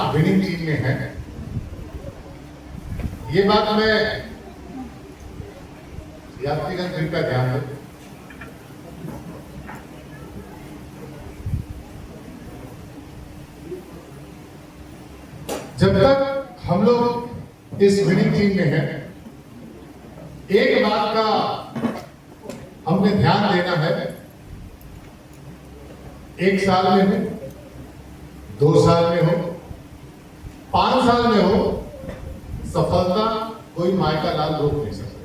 आप winning team में हैं, ये बात मैं यात्रीगण कृपया ध्यान दें। जब तक हम लोग इस विनिंग टीम में हैं, एक बात का हमने ध्यान देना है। 1 साल में हो, 2 साल में हो, 5 साल में हो, सफलता कोई माय का लाल रोक नहीं सकता।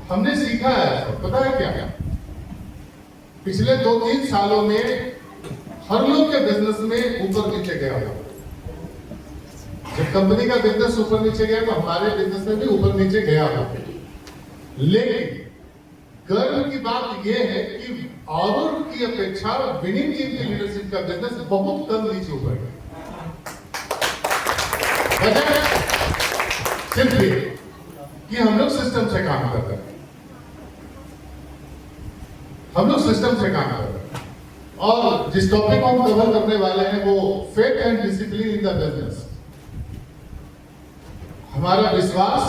हमने सीखा है, पता है क्या, पिछले 2-3 सालों में हर लोग के बिजनेस में ऊपर नीचे गया होगा। जब कंपनी का बिजनेस ऊपर नीचे गया तो हमारे बिजनेस में भी ऊपर नीचे गया होगा। लेकिन गर्व की बात यह है कि औरों की अपेक्षा विनिंग टीम की लीडरशिप का बिजनेस बहुत कम नीचे ऊपर गया। वजह है सिर्फ ये कि हम लोग सिस्टम से काम कर रहे हैं, हम लोग सिस्टम से काम कर रहे हैं। और जिस टॉपिक को हम कवर करने वाले हैं वो faith and discipline in the business. हमारा विश्वास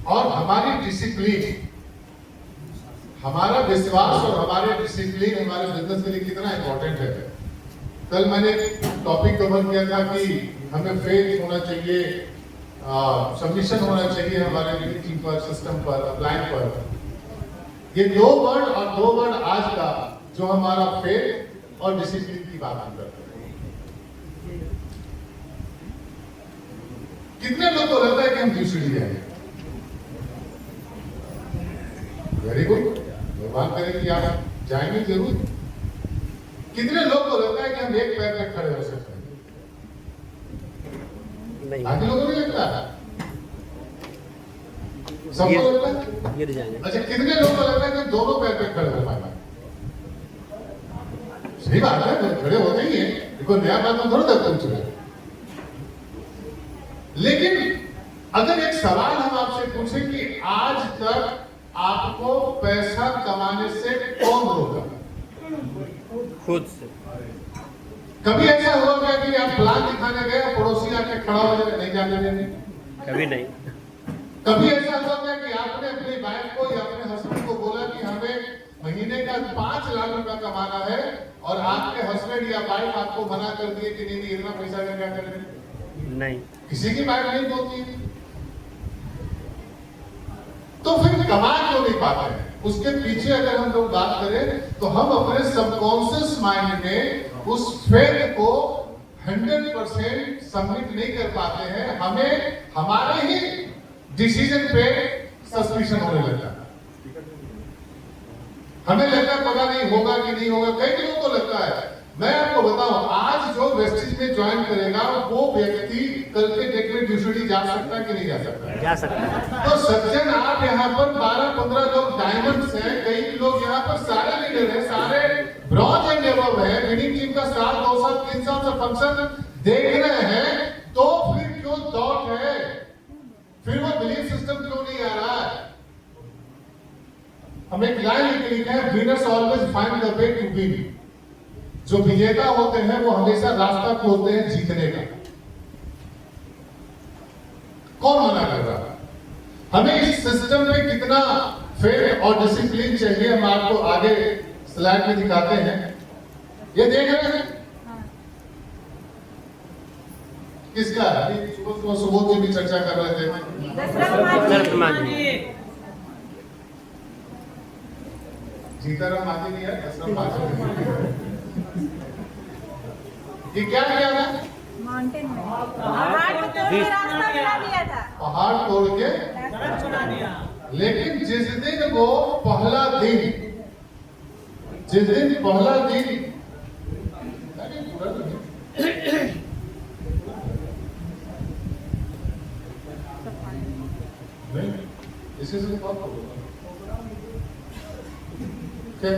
और हमारी डिसिप्लिन, हमारा विश्वास और हमारे डिसिप्लिन हमारे बिजनेस के लिए कितना इंपॉर्टेंट है। कल मैंने टॉपिक कवर किया था कि हमें फेथ होना चाहिए, सबमिशन होना चाहिए हमारे टीम पर, सिस्टम पर, अपलाइन पर। ये 2 वर्ड और 2 वर्ड आज का जो हमारा फेथ और डिसिप्लिन की बात हम करते हैं। कितने लोग को लगता है कि हम ड्यूटी जाएंगे? वेरी गुड, भगवान करे कि आप जाएंगे जरूर। कितने लोग को लगता है कि हम एक पैर पे खड़े हो सकते हैं? बाकी लोगों को नहीं लगता, सबको लगता है। अच्छा, कितने लोगों को लगता है कि हम दोनों पैर पे खड़े हो पाएंगे? सही बात है, खड़े होते ही है, देखो नया बात हम थोड़ा करते चले। लेकिन अगर एक सवाल हम आपसे पूछें कि आज तक आपको पैसा कमाने से कौन रोका? खुद से। कभी ऐसा हुआ क्या कि आप प्लान दिखाने गए, पड़ोसी आके खड़ा हो जाए, नहीं जाने देने? कभी नहीं। कभी ऐसा हुआ क्या कि आपने अपनी वाइफ को या अपने हस्बैंड को बोला कि हमें महीने का 5 लाख रुपया कमाना है और आपके हस्बैंड या वाइफ आपको मना कर दिए कि नहीं इतना पैसा का क्या करें? नहीं, किसी की बात नहीं बोलती। तो फिर कमा क्यों नहीं पाते हैं? उसके पीछे अगर हम लोग बात करें तो हम अपने सबकॉन्शियस माइंड में उस फेथ को 100% सबमिट नहीं कर पाते हैं। हमें हमारे ही डिसीजन पे सस्पिशन होने लगता है। हमें लगता है पता नहीं होगा कि नहीं होगा। कई लोगों को लगता है, मैं आपको बताऊं, आज जो वेस्टिज में ज्वाइन करेगा वो व्यक्ति कल के डेट में ड्यूटी जा सकता है कि नहीं जा सकता? जा सकता है। तो सज्जन, आप यहाँ पर 12-15 लोग डायमंड्स हैं, कई लोग यहाँ पर सारे लीडर हैं, सारे ब्रॉन्ज एंड एबव हैं, विनिंग टीम का 7, 2 साल, 3 साल से फंक्शन देख रहे हैं, तो फिर क्यों डाउट है? फिर वो बिलीफ सिस्टम क्यों नहीं आ रहा है? हमें एक लाइन लिखी है, winners always find the way to win. जो विजेता होते हैं वो हमेशा रास्ता खोलते हैं जीतने का। कौन मना कर रहा है? हमें इस सिस्टम में कितना फेथ और डिसिप्लिन चाहिए, हम आपको आगे स्लाइड में दिखाते हैं। ये देख रहे हैं किसका? सुबह सुबह की भी चर्चा कर रहे थे। सीताराम मांझी नहीं है, दशरथ मांझी। ये क्या किया था? माउंटेन में पहाड़ तोड़ के रास्ता बना दिया था। पहाड़ तोड़ के सड़क बना दिया। लेकिन जिस दिन वो पहला दिन, जिस दिन पहला दिन, इसी से बात करो क्या?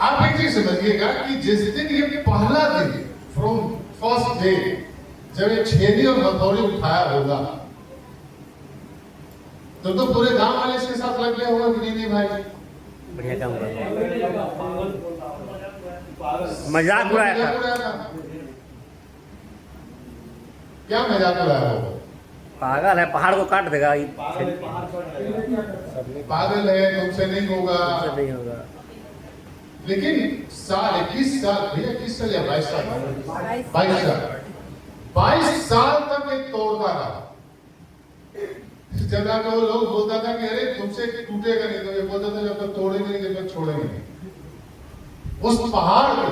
आप एक चीज समझिएगा कि जिस दिन ये पहला दिन, फ्रॉम फर्स्ट डे, जब ये छेदी और हथौड़ी उठाया होगा तो पूरे गांव वाले इसके साथ लग गए होगा कि नहीं नहीं भाई बढ़िया काम कर मजाक उड़ाया था। क्या मजाक उड़ाया होगा? पागल है, पहाड़ को काट देगा। पागल है, तुमसे नहीं होगा। नहीं होगा। लेकिन साल 21 साल भैया 21 साल या 22 साल 22 साल तक ये तोड़ता रहा। जब आके वो लोग बोलता था कि अरे तुमसे टूटेगा नहीं, तो ये बोलता था जब तक तोड़ेंगे नहीं जब तक छोड़ेंगे नहीं। उस पहाड़ को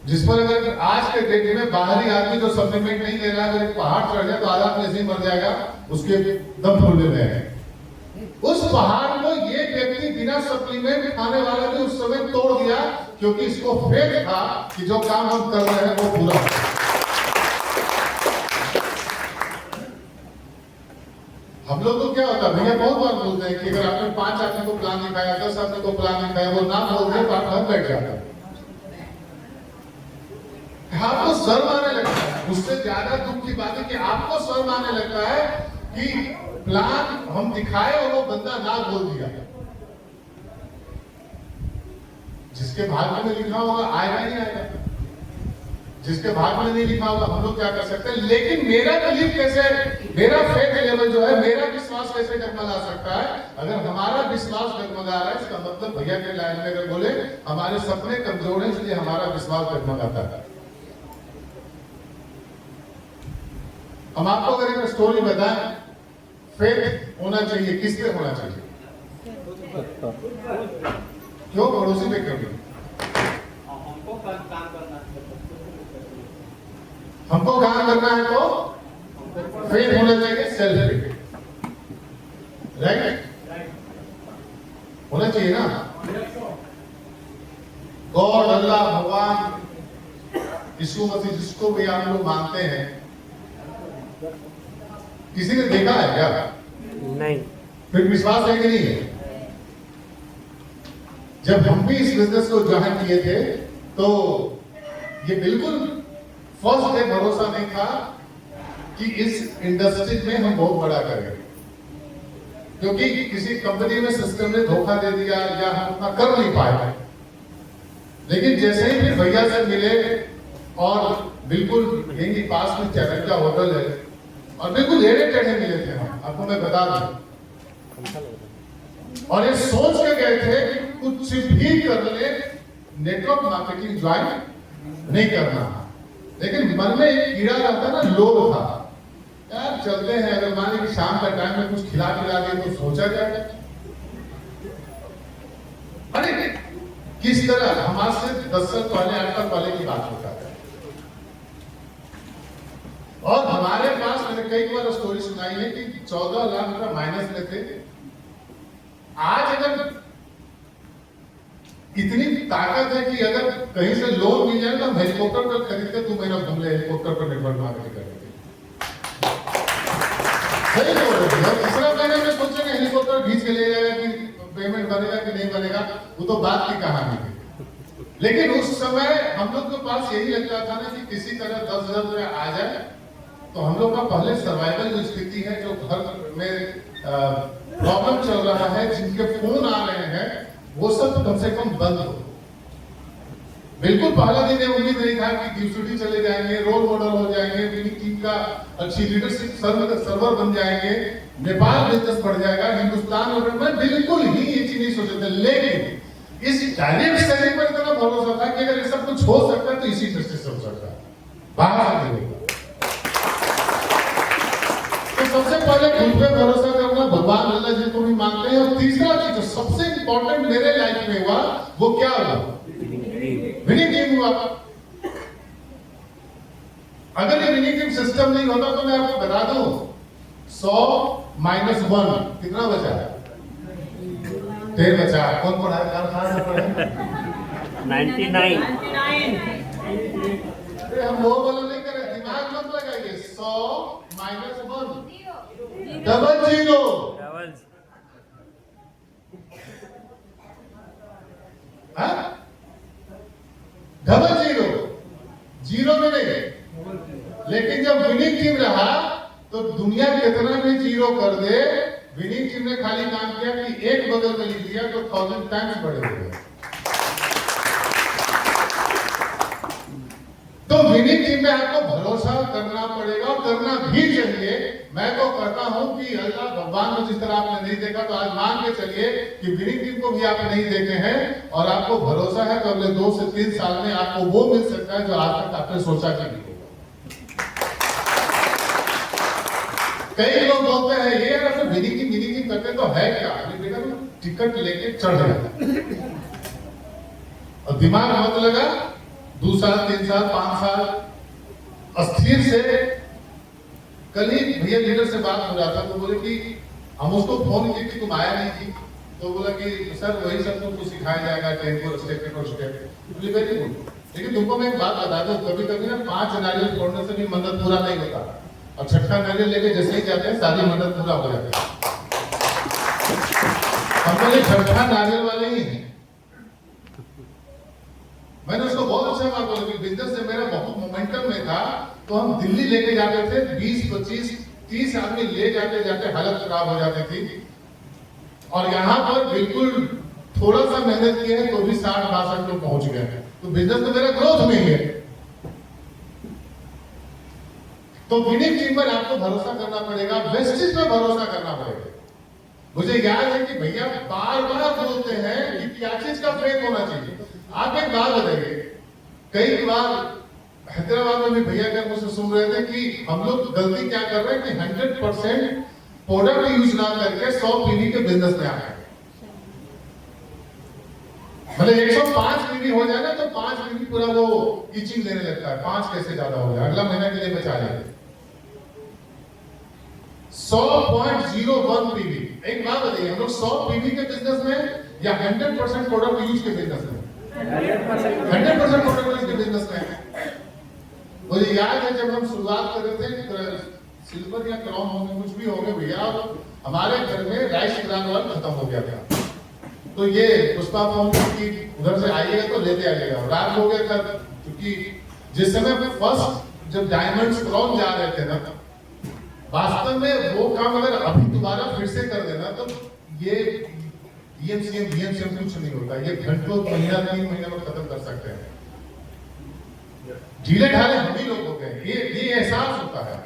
जिस पर अगर आज के डेट में बाहरी आदमी जो सप्लीमेंट नहीं ले रहा है, अगर एक पहाड़ चढ़ जाए तो आधा ऐसे ही मर जाएगा, उसके दम फूलने में। उस पहाड़ को ये व्यक्ति बिना सप्लीमेंट खाने वाला भी उस समय तोड़ दिया, क्योंकि इसको फेथ था कि जो काम हम कर रहे हैं वो पूरा। हम लोग को क्या होता है भैया, बहुत बार बोलते हैं कि अगर आपने 5 आदमी को प्लान दिखाया, 10 आदमी को प्लान दिखाया, वो ना बोल दे तो आप घर बैठ जाता है। आपको शर्म आने लगता है। उससे ज्यादा दुख की बात है कि आपको शर्म आने लगता है कि प्लान हम दिखाए और वो बंदा ना बोल दिया। जिसके भाग्य में लिखा होगा आएगा ही आएगा, जिसके भाग्य में नहीं लिखा होगा हम लोग क्या कर सकते हैं। लेकिन मेरा बिलीफ कैसे, मेरा फेथ लेवल जो है, मेरा विश्वास कैसे डगमगा सकता है? अगर हमारा विश्वास डगमगा रहा है, इसका मतलब भैया के लाइन में अगर बोले हमारे सपने कमजोर हैं, इसलिए हमारा विश्वास डगमगाता है। हम आपको अगर एक स्टोरी बताएं, फेथ होना चाहिए, किस पे होना चाहिए? क्यों पड़ोसी पे क्यों नहीं? हमको काम करना है तो फेथ होना चाहिए, सेल्फ पे, राइट? होना चाहिए ना। गॉड, अल्लाह, भगवान, यीशु मसीह, जिसको भी आप लोग मानते हैं, किसी ने देखा है क्या? नहीं। फिर विश्वास है कि नहीं है? जब हम भी इस बिजनेस को ज्वाइन किए थे तो ये बिल्कुल फर्स्ट डे भरोसा नहीं था कि इस इंडस्ट्री में हम बहुत बड़ा करेंगे, क्योंकि किसी कंपनी में सिस्टम ने धोखा दे दिया या हम उतना कर नहीं पाए। लेकिन जैसे ही फिर भैया से मिले और बिल्कुल यही पास में चैनल का होटल है और बिल्कुल टेढ़े टेढ़े मिले थे, हम आपको मैं बता दूं, और ये सोच के गए थे कि कुछ भी कर ले, नेटवर्क मार्केटिंग ज्वाइन नहीं करना। लेकिन मन में एक कीड़ा रहता ना, लोभ था, यार चलते हैं, अगर मान लीजिए शाम का टाइम में कुछ खिला पिला दिए तो सोचा जाए। अरे किस तरह हमारे से 10 साल पहले 8 साल पहले की बात होता है, और हमारे पास मैंने कई बार स्टोरी सुनाई है कि 14 लाख रुपए माइनस में थे। आज अगर इतनी ताकत है कि अगर कहीं से लोन मिल जाए तो हम हेलीकॉप्टर पर खरीद के 2 महीना घूम ले, हेलीकॉप्टर पर नेटवर्क मार्केटिंग करेंगे। सही बोल रहे हैं। तीसरा महीने में सोचेंगे हेलीकॉप्टर खींच के ले जाएगा कि पेमेंट बनेगा कि नहीं बनेगा, वो तो बात की कहानी है। लेकिन उस समय हम लोग के पास यही लगता था ना कि किसी तरह 10,000 रुपये आ जाए तो हम लोग का पहले सर्वाइवल जो स्थिति है, जो घर में प्रॉब्लम चल रहा है, जिनके फोन आ रहे हैं, वो सब कम से कम बंद हो। बिल्कुल पहला दिन ये उम्मीद नहीं था कि ड्यूटी चले जाएंगे, रोल मॉडल हो जाएंगे, विनिंग टीम का अच्छी लीडरशिप सर्वर बन जाएंगे, नेपाल बिजनेस बढ़ जाएगा, हिंदुस्तान में बिल्कुल ही ये चीज नहीं सोचे थे। लेकिन इस डायरेक्ट सेलिंग पर इतना भरोसा था कि अगर ये सब कुछ हो सकता है तो इसी इंडस्ट्री से हो सकता है, बाहर नहीं होगा। सबसे पहले खुद पे भरोसा करना, भगवान अल्लाह जी को भी मानते हैं। और तीसरा चीज जो सबसे इंपॉर्टेंट मेरे लाइफ में हुआ वो क्या हुआ? विनिंग टीम हुआ। अगर ये विनिंग टीम सिस्टम नहीं होता तो मैं आपको बता दूं 100 -1 कितना बचा? 10 बचा। कौन पढ़ा? 99। हम वो वाला नहीं करें, दिमाग मत लगाइए। 100 -1 double zero. Double zero, zero में नहीं, लेकिन जब विनिंग टीम रहा तो दुनिया कितना भी जीरो कर दे, विनिंग टीम ने खाली काम किया कि एक बगल में लिख दिया तो 1000 टाइम्स बढ़े हुए। तो विनिंग टीम में आपको भरोसा करना पड़ेगा और करना भी चाहिए। मैं तो कहता हूं कि अल्लाह भगवान को जिस तरह आपने नहीं देखा तो आज मान के चलिए कि विनिंग टीम को भी आप नहीं देखे हैं और आपको भरोसा है तो अगले 2 से 3 साल में आपको वो मिल सकता है जो आज तक आपने सोचा कि नहीं होगा। कई लोग बोलते हैं ये यार विनिंग टीम करते तो है क्या, बेटा तो टिकट लेके चढ़ जाता और दिमाग मत लगा 2 साल 3 साल 5 साल अस्थिर से। कल ही भैया लीडर से बात हो रहा था तो बोले कि हम उसको फोन किए कि तुम आया नहीं थी, तो बोला कि सर वही सब तुमको सिखाया जाएगा टेम्पो स्टेप और स्टेप। वेरी गुड, लेकिन तुमको मैं एक बात बता दूं, कभी कभी ना 5 नारियल फोड़ने से भी मन्नत पूरा नहीं होता और छठा नारियल लेके जैसे ही जाते हैं सारी मन्नत पूरा हो जाता है। हम तो ये छठा नारियल वाले ही हैं। मैंने उसको बहुत अच्छा बात बोला कि बिजनेस से मेरा बहुत मोमेंटम में था तो हम दिल्ली लेके जाते थे, 20 25 30 आदमी ले जाते जाते हालत खराब हो जाती थी और यहाँ पर बिल्कुल थोड़ा सा मेहनत किए हैं तो भी 60-62 लोग पहुंच गए। तो बिजनेस तो मेरा ग्रोथ में ही है। तो विनिंग टीम पर आपको भरोसा करना पड़ेगा, वेस्टेज पर भरोसा करना पड़ेगा। मुझे याद है कि भैया बार बार बोलते हैं कि क्या चीज का फेथ होना चाहिए। आप एक बात बताइए, कई बार हैदराबाद में भी भैया क्या मुझसे सुन रहे थे कि हम लोग गलती क्या कर रहे हैं कि 100% प्रोडक्ट यूज ना करके 100 पीवी के बिजनेस में आ गए। मतलब 105 पीवी हो जाए ना तो 5 पीवी पूरा वो इचिंग देने लगता है, 5 कैसे ज्यादा हो जाए, अगला महीना के लिए बचा लेंगे। 100.01 पीवी। एक बात बताइए, हम लोग 100 पीवी के बिजनेस में या 100% प्रोडक्ट यूज के बिजनेस में? 100% प्रोडक्ट यूज के बिजनेस में। मुझे याद है जब हम शुरुआत कर रहे थे, सिल्वर या क्राउन होंगे कुछ भी होंगे भैया, हमारे घर में राइस ब्रांड ऑयल खत्म हो गया था। तो ये पुष्पा फोन की उधर से आइएगा तो लेते आइएगा। रात हो गया था क्योंकि जिस समय फर्स्ट जब डायमंड्स क्राउन जा रहे थे ना, वास्तव में वो काम अगर अभी दोबारा फिर से कर देना तो ये बीएमसीएम कुछ नहीं होता। ये घंटों महीना 3 महीने में खत्म कर सकते हैं। ढीले ढाले हम ही लोग हो गए, ये एहसास होता है।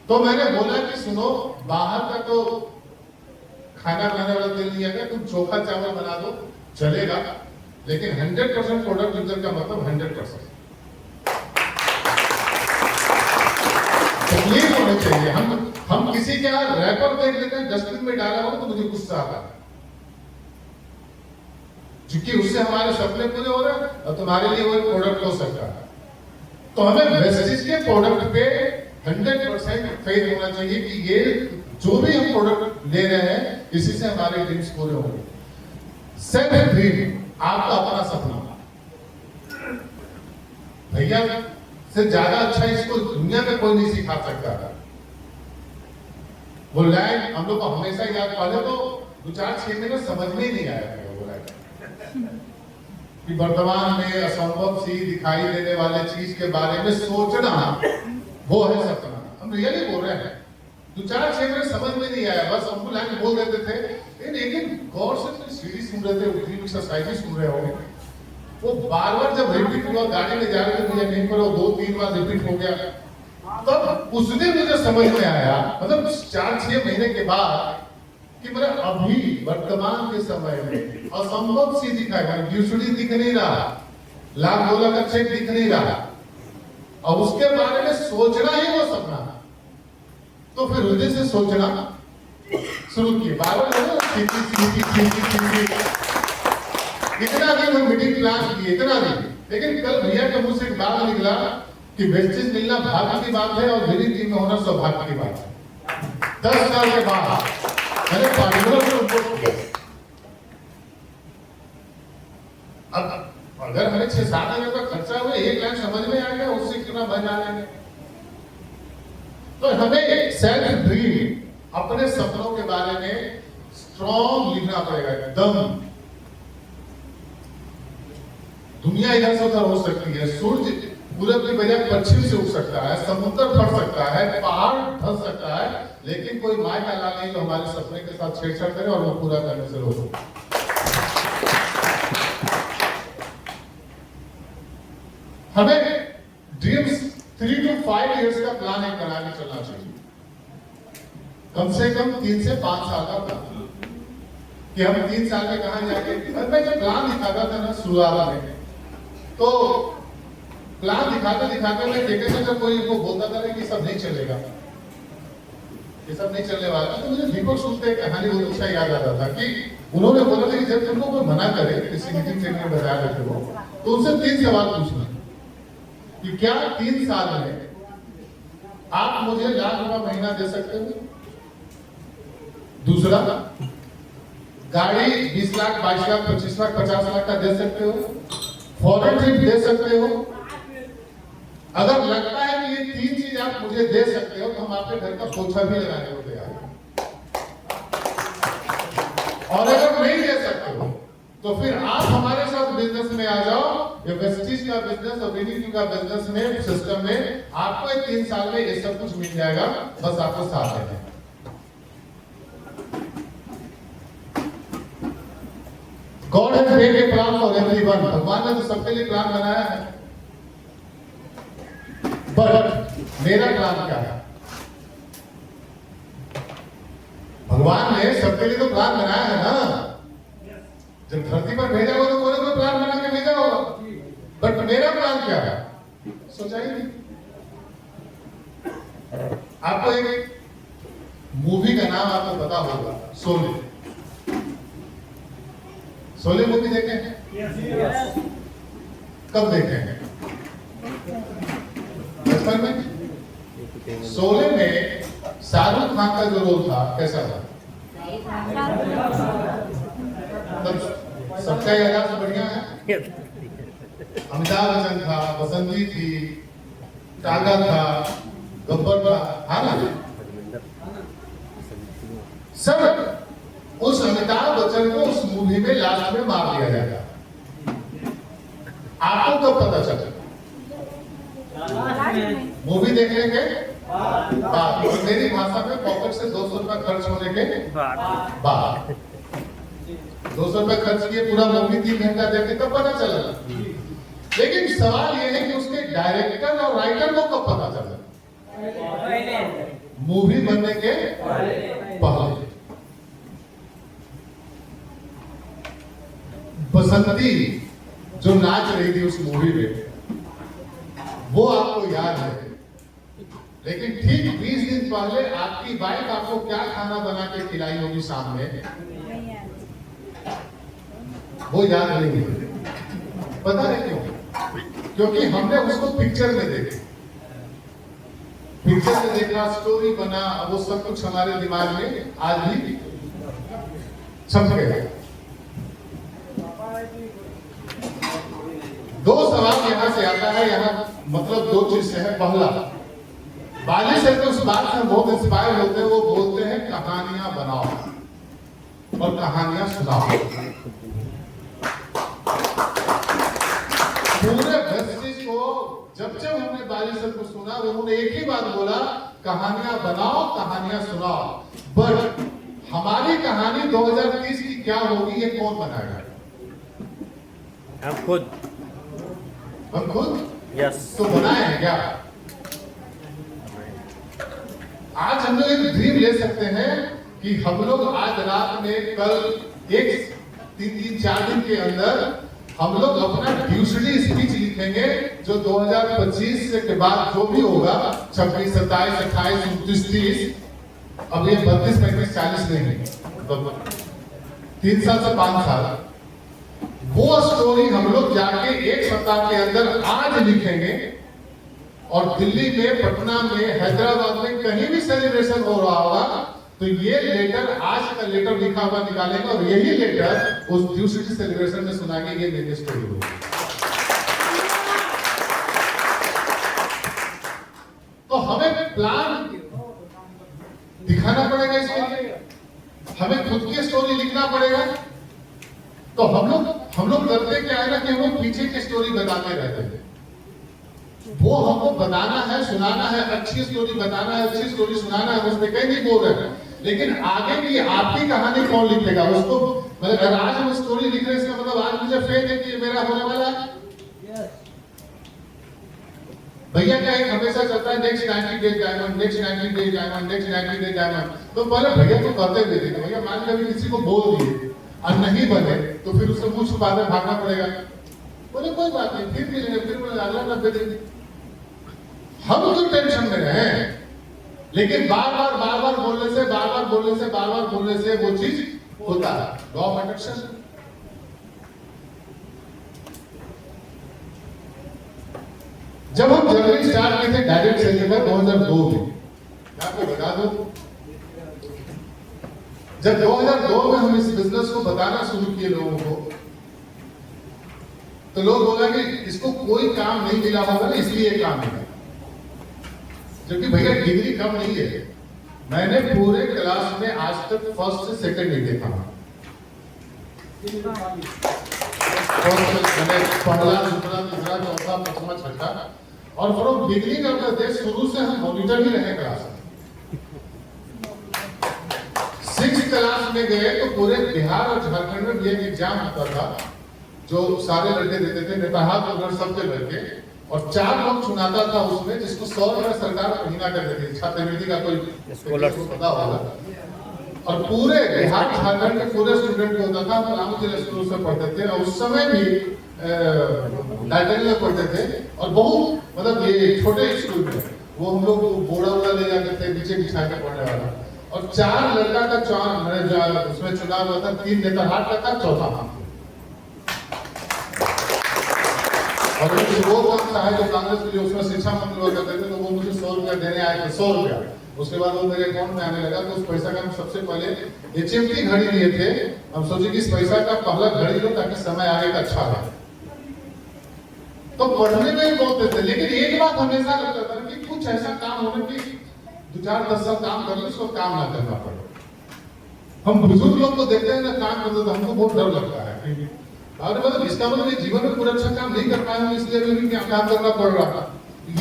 तो मैंने बोला कि सुनो, बाहर का तो खाना बनाने वाला तेल नहीं आएगा, तुम चोखा चावल बना दो चलेगा, लेकिन 100% प्रोडक्ट यूजर का मतलब 100% तकलीफ होनी चाहिए। हम किसी के यहाँ रैपर देख लेते हैं डस्टबिन में डाला हो तो मुझे गुस्सा आता है, क्योंकि उससे हमारे सपने पूरे हो रहे हैं और तुम्हारे लिए वो प्रोडक्ट हो सकता है। तो हमें वेस्टेज के प्रोडक्ट पे 100% फेथ होना चाहिए कि ये जो भी हम प्रोडक्ट ले रहे हैं इसी से हमारे ड्रीम्स पूरे होंगे। सेल्फ ड्रीम, आपका अपना सपना, भैया से ज्यादा अच्छा इसको दुनिया में कोई नहीं सिखा सकता था। वो लाइन हम लोग को हमेशा याद, पहले तो 2-4-6 महीने में समझ में ही नहीं आया था वो लाइन कि वर्तमान में असंभव सी दिखाई देने वाले चीज के बारे में सोचना वो है सपना। हम रियली बोल रहे हैं, 2-4-6 महीने समझ में नहीं आया, बस हमको लाइन बोल देते थे। लेकिन गौर से सीरीज सुन रहे थे, ड्रीम एक्सरसाइज सुन रहे होंगे, वो बार-बार जब रिपीट हुआ, गाड़ी में जा रहे थे मुझे नहीं पर 2-3 बार रिपीट हो गया, तब उस दिन मुझे समझ में आया, मतलब 4-6 महीने के बाद, कि मेरा अभी वर्तमान के समय में असंभव सी दिखाएगा, ड्यूसडी दिख नहीं रहा, लाख 2 लाख का चेक दिख नहीं रहा, और उसके बारे में सोचना ही वो सपना। तो फिर हृदय से सोचना शुरू किए, बार-बार इतना दिन हम मीटिंग क्लास किए, इतना दिन, लेकिन कल भैया के मुंह से एक बात निकला कि वेस्टेज मिलना भाग्य की बात है और विनिंग टीम में होना सौभाग्य की बात है। 10 साल के बाद मैंने पार्टिकुलर से उनको किया। अब अगर हमें 6-7 हजार का खर्चा हुआ, 1 लाख समझ में आ गया, उससे कितना बना लेंगे। तो हमें सेल्फ ड्रीम, अपने सपनों के बारे में स्ट्रॉन्ग लिखना पड़ेगा एकदम। दुनिया इधर से उधर हो सकती है, सूरज पूरब की बजाय पश्चिम से उठ सकता है, समुद्र फट सकता है, पहाड़ धस सकता है, लेकिन कोई माय का लाल नहीं तो हमारे सपने के साथ छेड़छाड़ करे और वो पूरा करने से रोके। हमें ड्रीम्स 3 to 5 इयर्स का प्लान एक बना के चलना चाहिए, कम से कम 3 से 5 साल का प्लान, कि हम 3 साल में कहां जाएंगे। मैं जब प्लान दिखाता था ना शुरुआत में, तो प्लान दिखाते दिखाते मैं देखा जब कोई वो बोलता था कि सब नहीं चलेगा, ये सब नहीं चलने वाला, तो मुझे दीपक सूद एक कहानी बहुत अच्छा याद आता था कि उन्होंने बोला था कि जब तुमको कोई मना करे, किसी मीटिंग में बताया था वो, तो उनसे 3 सवाल पूछना कि क्या 3 साल में आप मुझे ₹1,00,000 महीना दे सकते हो? दूसरा, गाड़ी 20 लाख, 22 लाख, 25 लाख, 50 लाख का दे सकते हो? फॉरेन ट्रिप दे सकते हो? अगर लगता है कि ये 3 चीज आप मुझे दे सकते हो तो हम आपके घर का पोछा भी लगाने को तैयार हैं। और अगर नहीं दे सकते हो तो फिर आप हमारे साथ बिजनेस में आ जाओ, ये वेस्टीज का बिजनेस और विनिटी का बिजनेस में, सिस्टम में आपको 3 साल में ये सब कुछ मिल जाएगा, बस आपको साथ देना है। God has made a plan for everyone. भगवान ने तो सबके लिए प्लान बनाया है, बट मेरा प्लान क्या है? भगवान ने सबके लिए तो प्लान बनाया है ना, जब धरती पर भेजा होगा तो कोई ना कोई प्लान बना के भेजा होगा, बट मेरा प्लान क्या है सोचा ही नहीं। आपको एक मूवी का नाम आपको पता होगा, शोले। शोले मूवी देखे हैं? कब देखे हैं? बचपन में। शोले में शाहरुख खान का जो रोल था कैसा था? तब सबका याद बढ़िया है। अमिताभ बच्चन था, बसंती थी, टागा था, गब्बर था, हाँ ना? सर उस अमिताभ बच्चन को उस मूवी में लास्ट में मार दिया जाएगा, आपको कब पता चला? मूवी देखने के बाद, मेरी भाषा में पॉकेट से 200 रुपया खर्च होने के बाद 200 रुपया खर्च किए, पूरा मूवी 3 घंटा देखे तब पता चला। लेकिन सवाल यह है कि उसके डायरेक्टर और राइटर को कब पता चला? मूवी बनने के पहले। बसंती जो नाच रही थी उस मूवी में, वो आपको याद है, लेकिन ठीक 20 दिन पहले आपकी वाइफ आपको क्या खाना बना के खिलाई होगी शाम में, वो याद नहीं है। पता है क्यों? क्योंकि हमने उसको पिक्चर में देखा, पिक्चर में देखा, स्टोरी बना, वो सब कुछ हमारे दिमाग में आज भी छप गया। 2 सवाल यहां से आता है, यहां मतलब 2 चीज से है। पहला, बाली सर के उस बात से बहुत इंस्पायर होते हैं, वो बोलते हैं कहानियां बनाओ और कहानियां सुनाओ। पूरे वेस्टीज को जब हमने बाली सर को सुना, उन्होंने एक ही बात बोला, कहानियां बनाओ, कहानियां सुनाओ। बट हमारी कहानी 2030 की क्या होगी, ये कौन बनाएगा? हम खुद। हम खुद? यस। तो बनाए हैं क्या? आज हम लोग एक ड्रीम ले सकते हैं कि हम लोग आज रात में, कल, 3-4 दिन के अंदर हम लोग अपना ड्यूसडी स्पीच लिखेंगे, जो 2025 के बाद जो भी होगा, 26, 27, 28, 29, 30, अब ये 32, 35, 40 नहीं है, 3 साल से 5 साल, वो स्टोरी हम लोग जाके 1 सप्ताह के अंदर आज लिखेंगे, और दिल्ली में, पटना में, हैदराबाद में कहीं भी सेलिब्रेशन हो रहा होगा तो ये लेटर, आज का लेटर लिखा हुआ निकालेंगे और यही लेटर उस ड्यूसिटी सेलिब्रेशन में सुनाएंगे। ये मेरी स्टोरी होगी। तो हमें प्लान दिखाना पड़ेगा, इसके लिए हमें खुद की स्टोरी लिखना पड़ेगा। तो हम लोग करते क्या है ना कि हम लोग पीछे की स्टोरी बताते रहते हैं। वो हमको बताना है, सुनाना है, अच्छी स्टोरी बताना है, अच्छी स्टोरी सुनाना है, उसमें कहीं नहीं बोल रहे हैं। लेकिन आगे की आपकी कहानी कौन लिखेगा उसको, मतलब अगर आज हम स्टोरी लिख रहे हैं इसका मतलब आज मुझे फेक है कि ये मेरा होने वाला है। भैया का एक हमेशा चलता है next 90 days diamond, next 90 days diamond, next 90 days diamond. तो पहले भैया को कहते हुए थे भैया मान कभी किसी को बोल दिए और नहीं बने तो फिर उससे मुंह छुपा कर भागना पड़ेगा। बोले कोई बात नहीं, फिर मिलेंगे, फिर बोले अगला 90 दिन। हम तो टेंशन में रहे, लेकिन बार बार बोलने से वो चीज होता है। Law of attraction. जब हम जर्नी स्टार्ट किए थे डायरेक्ट सेलिंग में 2002 में, मैं आपको बता दूं, जब 2002 में हम इस बिजनेस को बताना शुरू किए लोगों को, तो लोग बोला कि इसको कोई काम नहीं मिला होगा ना इसलिए काम मिला। जबकि भैया डिग्री कम नहीं है, मैंने पूरे क्लास में आज तक फर्स्ट से सेकंड नहीं देखा। पहला, दूसरा, तीसरा, चौथा, पांचवा, छठा, और from beginning of the day शुरू से हम मॉनिटर ही रहे क्लास में। 6th क्लास में गए तो पूरे बिहार और झारखंड में भी एक एग्जाम होता था जो सारे लड़के देते थे, नेपाल वगैरह सबके लड़के, और 4 लोग चुनाता था उसमें, जिसको 100 रुपए सरकार महीना कर देती थी। छात्रवृत्ति का कोई स्कॉलर पता होगा। और पूरे बिहार झारखंड के पूरे स्टूडेंट को होता था। हम रामू जिला स्कूल से पढ़ते थे और उस समय भी लाइब्रेरी में पढ़ते थे, और बहुत मतलब ये छोटे स्कूल में वो हम लोग बोड़ा वोड़ा ले जाते थे नीचे बिछा के पढ़ने वाला। और 4 लड़का का उसमें चुनाव हुआ था, 3 नेतरहाट का था, चौथा हम। और वो कौन सा है जो कांग्रेस के लिए उसमें शिक्षा मंत्री हुआ करते थे, तो वो मुझे 100 रुपया देने आए थे, 100 रुपया। उसके बाद वो मेरे अकाउंट में आने लगा, तो उस पैसा का हम सबसे पहले HMT घड़ी लिए थे। हम सोचे कि इस पैसा का पहला घड़ी लो ताकि समय आगे का अच्छा रहे। तो पढ़ने में बहुत देते, लेकिन एक बात हमेशा लगता था कि कुछ ऐसा काम होना कि 2-4-10 साल काम कर लो, उसको काम ना करना पड़े। हम बुजुर्ग लोग को देखते हैं ना काम करते, तो हमको बहुत डर लगता है। और मतलब इसका मतलब जीवन में पूरा अच्छा काम नहीं कर पाए हम, इसलिए भी क्या काम करना पड़ रहा था।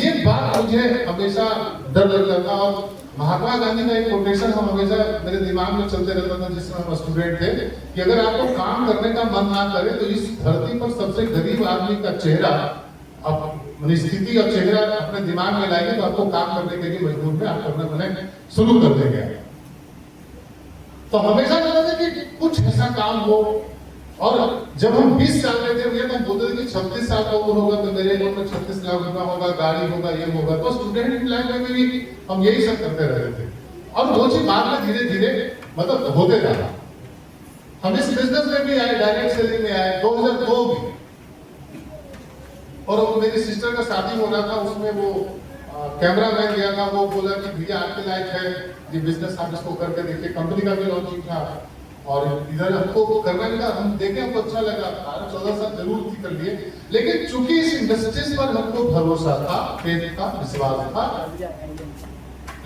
ये बात मुझे हमेशा डर लगता था। और महात्मा गांधी का एक कोटेशन हम हमेशा मेरे दिमाग में चलते रहता था जिसमें हम स्टूडेंट थे, कि अगर आपको काम करने का मन ना करे तो इस धरती पर सबसे गरीब आदमी का चेहरा, अपनी स्थिति और चेहरा अपने दिमाग में लाएंगे तो आपको काम करने के लिए मजबूर में आप करना मैंने शुरू कर देंगे। तो हमेशा कहते थे कि कुछ ऐसा काम हो। और जब हम 20 साल के थे भैया, तो हम बोलते थे कि 36 साल का उम्र होगा तो मेरे अकाउंट में 36 लाख रुपया होगा, गाड़ी होगा, ये होगा। तो स्टूडेंट लाइफ में भी हम यही सब करते रहते थे। और वो चीज बाद में धीरे धीरे मतलब होते रहा। हम इस बिजनेस में भी आए, डायरेक्ट सेलिंग में आए 2002 में। और मेरी सिस्टर का शादी हो रहा था, उसमें वो कैमरा मैन गया था, वो बोला कि भैया आपके लायक है ये बिजनेस, आप इसको करके देखिए। कंपनी का भी लॉन्चिंग था और इधर हमको करना लगा, हम देखे हमको अच्छा लगा। 14 साल जरूर कर लिए, लेकिन चूंकि इस इंडस्ट्रीज पर हमको भरोसा था, फेथ था, विश्वास था।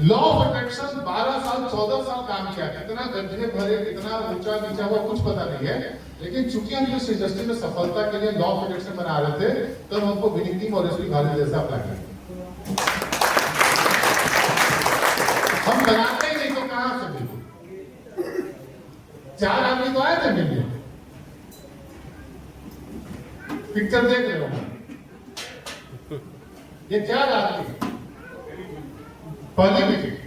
लॉ ऑफ अट्रैक्शन 12 साल 14 साल काम किया, कितना गड्ढे भरे, कितना ऊंचा नीचा हुआ कुछ पता नहीं है। लेकिन चूंकि हम इस इंडस्ट्री में सफलता के लिए लॉ ऑफ अट्रैक्शन बना रहे थे, तो हम हमको विनिंग और एसपी भारी जैसा अप्लाई किया। हम बनाते ही नहीं तो कहां से मिले? 4 आदमी तो आए थे मिलने, पिक्चर देख रहे हो, ये 4 आदमी पहली मीटिंग।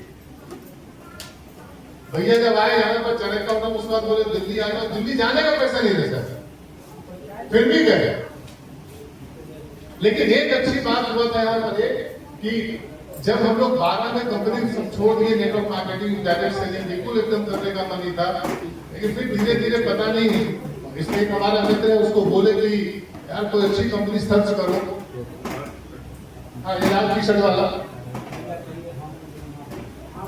भैया जब आए यहाँ पर चढ़े का उन्होंने उस बात बोले दिल्ली आ जाओ, दिल्ली जाने का पैसा नहीं देता, फिर भी गए। लेकिन एक अच्छी बात हुआ था यहाँ पर कि जब हम लोग 12 में कंपनी सब छोड़ दिए, नेटवर्क मार्केटिंग, डायरेक्ट सेलिंग बिल्कुल एकदम करने का मन नहीं था। लेकिन फिर धीरे धीरे पता नहीं, इसमें एक हमारा मित्र है, उसको बोले कि यार कोई अच्छी कंपनी सर्च करो। हाँ, ये लाल टी शर्ट वाला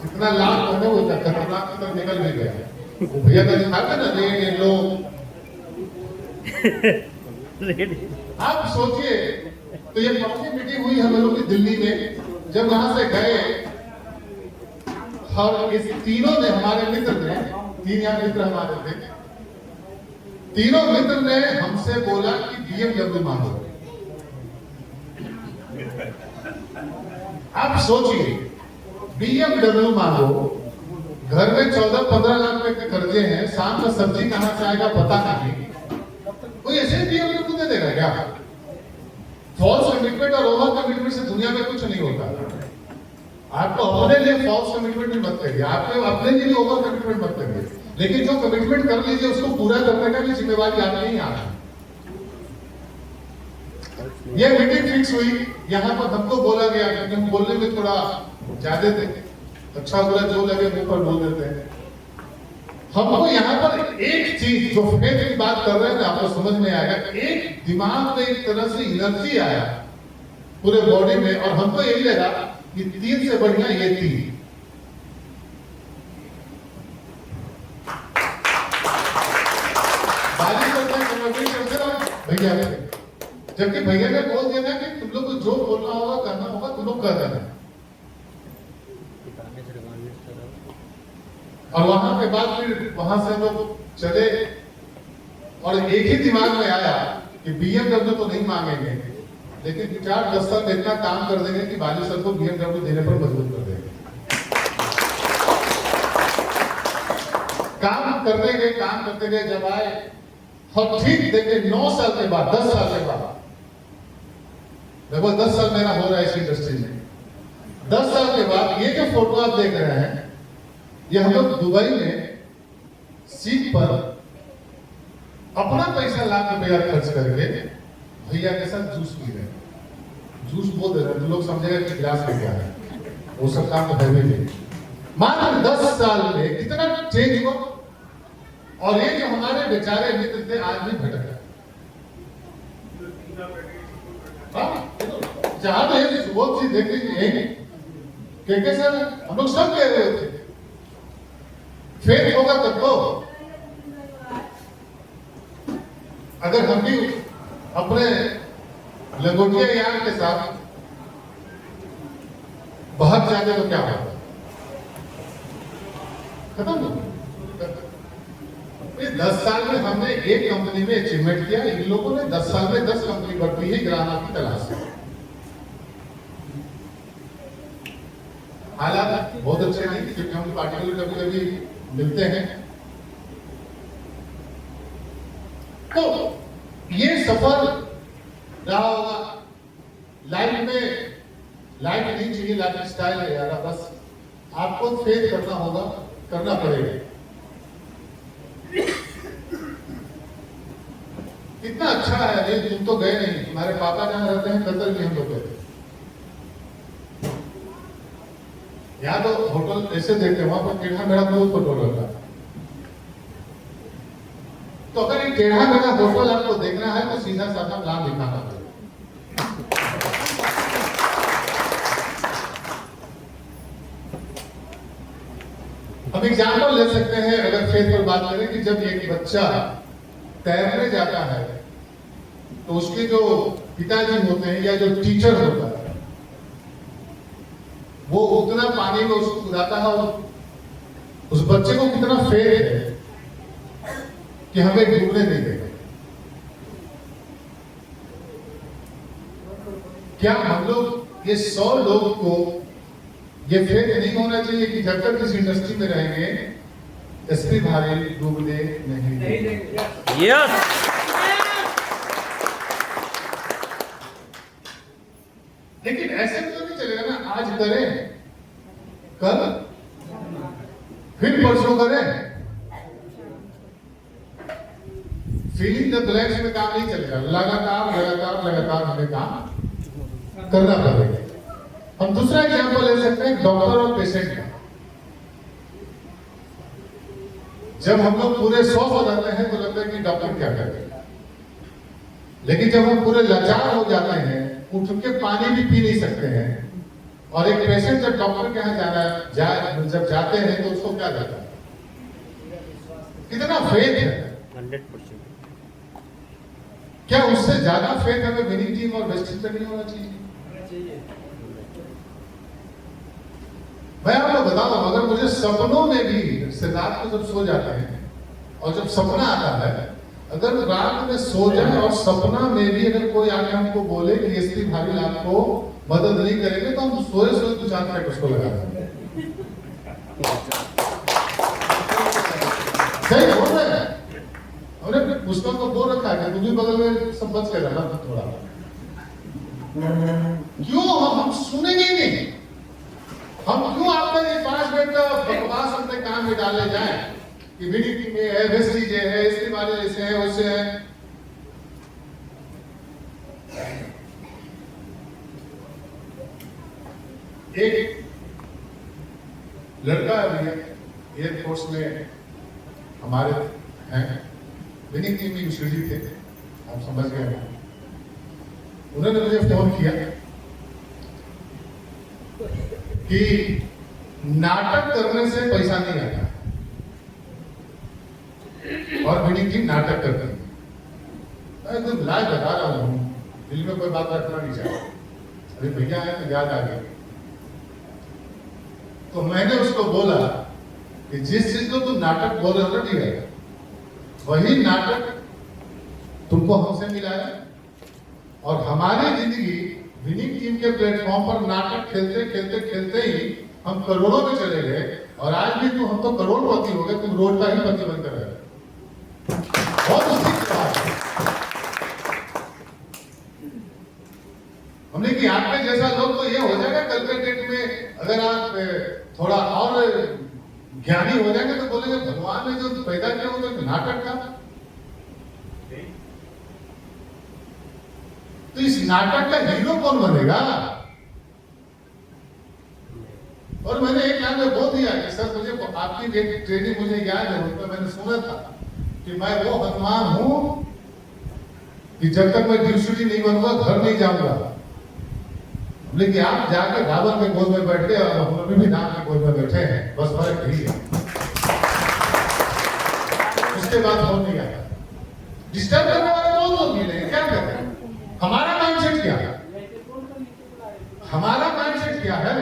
जितना लाभ होने वो खतरनाक की तरफ निकल भी गया। भैया का दिखाते ना रेड लो। आप सोचिए, तो ये पहली मीटिंग हुई हम लोग की दिल्ली में। जब वहां से गए और इस तीनों ने, हमारे मित्र ने, 3 यहाँ मित्र हमारे थे, तीनों मित्र ने हमसे बोला कि BMW मांगो। आप सोचिए, BMW मांगो, घर में 14-15 लाख रुपए के कर्जे हैं, शाम का सब्जी कहां से आएगा पता नहीं, कोई ऐसे BMW को दे देगा क्या? फॉल्स कमिटमेंट और ओवर कमिटमेंट से दुनिया में कुछ नहीं होता। आपको अपने लिए फॉल्स कमिटमेंट भी मत करिए, आपको अपने लिए ओवर कमिटमेंट मत करिए, लेकिन जो कमिटमेंट कर लीजिए उसको पूरा करने का भी जिम्मेवारी आप नहीं आ रहा। ये मीटिंग फिक्स हुई, यहाँ पर हमको बोला गया, क्योंकि हम बोलने में थोड़ा ज्यादा थे, अच्छा बुरा जो लगे मुंह पर बोल देते हैं। हमको यहाँ पर एक चीज जो फेथ की बात कर रहे हैं आपको समझ में आएगा, एक दिमाग में एक तरह से एनर्जी आया पूरे बॉडी में, और हमको यही लगा कि 3 से बढ़िया ये 3। बारिश करते भैया, जबकि भैया ने बोल दिया कि तुम लोग को जो बोलना होगा करना होगा, तुम लोग कर देना। और वहां के बाद फिर वहां से हम लोग चले, और एक ही दिमाग में आया कि BMW तो नहीं मांगेंगे, लेकिन 4-10 साल इतना काम कर देंगे कि बाली सर को BMW देने पर मजबूर कर देंगे। काम करते गए जब आए, और ठीक देखे 9 साल के बाद, 10 साल के बाद, लगभग 10 साल मेरा हो रहा है इस इंडस्ट्री में, 10 साल के बाद ये जो फोटो आप देख रहे हैं, ये हम लोग दुबई में सीट पर अपना पैसा लाख रुपया खर्च करके भैया के साथ जूस पी रहे हैं। जूस बोल दे रहे हैं तो लोग समझेगा कि गिलास में क्या है, वो सब काम तो है भी नहीं। मात्र 10 साल में कितना चेंज हुआ, और ये जो हमारे बेचारे मित्र थे आज भी भटक गए। जहां तो वो चीज देख लीजिए, क्या सर हम लोग सब कह रहे थे फेल होगा तब तो, अगर हम भी अपने लंगोटिया यार के साथ बाहर जाते तो क्या होगा, खत्म हो। इस 10 साल में हमने एक कंपनी में अचीवमेंट किया, इन लोगों ने 10 साल में 10 कंपनी बढ़ती है ग्राहक की तलाश में। हालात बहुत अच्छे नहीं, क्योंकि हम पार्टिकुलर कभी मिलते हैं, तो ये सफर रहा होगा लाइफ में। लाइफ नहीं चाहिए, लाइफ स्टाइल है यार, बस आपको फेथ करना होगा, करना पड़ेगा। कितना अच्छा है ये, तुम तो गए नहीं, तुम्हारे पापा जहां रहते हैं कतर भी हम लोग गए थे। यहाँ तो होटल ऐसे देखते हैं, वहां पर टेढ़ा मेढ़ा बहुत होटल रहता है। तो अगर ये टेढ़ा मेढ़ा होटल आपको देखना है तो सीधा साधा प्लान दिखाना पड़ेगा। हम एग्जाम्पल ले सकते हैं, अगर फेथ पर बात करें, कि जब एक बच्चा तैरने जाता है तो उसके जो पिताजी होते हैं या जो टीचर होता है, वो उतना पानी में उसको कूदाता है, और उस बच्चे को कितना फेथ है कि हमें डूबने नहीं देगा। क्या हम लोग ये 100 लोग को ये फेथ नहीं होना चाहिए कि जब तक इस इंडस्ट्री में रहेंगे एसपी भारी डूबने नहीं देंगे। यस, लेकिन ऐसे तो नहीं चलेगा ना, आज करें कल फिर परसों करें, फिलिंग द ब्लैंक्स में काम नहीं चलेगा। लगातार हमें काम करना पड़ेगा। हम दूसरा एग्जांपल ले सकते हैं डॉक्टर और पेशेंट का। जब हम लोग पूरे 100 हो जाते हैं तो लगता है कि डॉक्टर क्या करेगा, लेकिन जब हम पूरे लाचार हो जाते हैं, उठ के पानी भी पी नहीं सकते हैं, और एक पेशेंट जब डॉक्टर के यहाँ जब जाते हैं तो उसको क्या जाता है, कितना फेथ है, 100%। क्या उससे ज्यादा फेथ हमें विनिंग टीम और बेस्ट टीम पे नहीं होना चाहिए? मैं आपको बता दूं, अगर मुझे सपनों में भी रात को जब सो जाते हैं और जब सपना आता है अगर रात में सो जाए और सपना में भी अगर कोई आके हमको बोले कि एसपी भारी आपको मदद नहीं करेंगे तो हम सोए सोए 2-4 मिनट उसको लगा देंगे। सही बोल रहे हैं। हमने अपने पुस्तक को बोल रखा है कि तुम भी बगल में सब बच के रहना थोड़ा। क्यों हम सुनेंगे ही नहीं। हम क्यों आपका ये 5 मिनट का बकवास अपने कान में डाले जाए कि बीडीपी में है, वेस्टीज है, इसके बारे में ऐसे है, वैसे है। एक लड़का है एयरफोर्स में हमारे हैं, विनिंग टीम में यूशुअली थे, आप समझ गए। उन्होंने मुझे फोन किया कि नाटक करने से पैसा नहीं आता और विनिंग टीम नाटक करती है। मैं एकदम लाइव बता रहा हूँ, दिल में कोई बात रखना नहीं चाहिए। अरे भैया है तो याद आ गया। तो मैंने उसको बोला कि जिस चीज को तुम नाटक बोल रहे हो ठीक है, वही नाटक तुमको हमसे मिला है और हमारी जिंदगी विनिंग टीम के प्लेटफॉर्म पर नाटक खेलते खेलते खेलते ही हम करोड़ों में चले गए और आज भी हम तो करोड़पति हो गए, तुम रोड का ही पति बनकर रहे। बहुत उसी हमने कि आप में जैसा लोग तो ये हो जाएगा कल के डेट में, अगर आप थोड़ा और ज्ञानी हो जाएंगे तो बोलेंगे भगवान ने जो पैदा किया वो तो नाटक था। तो इस नाटक का हीरो कौन बनेगा? और मैंने एक लाइन में बोल दिया कि सर मुझे आपकी ट्रेनिंग मुझे याद है, उसमें मैंने सुना था कि मैं वो हनुमान हूं कि जब तक मैं ड्यूटी नहीं बनूंगा घर नहीं जाऊंगा। लेकिन आप जाकर रावण के गोद में बैठ गए और हम भी नाम के गोद में बैठे हैं, बस फर्क यही है। उसके बाद फोन नहीं आया। डिस्टर्ब करने वाले बहुत लोग मिले, क्या कहते हैं? हमारा माइंडसेट क्या है? हमारा माइंडसेट क्या है?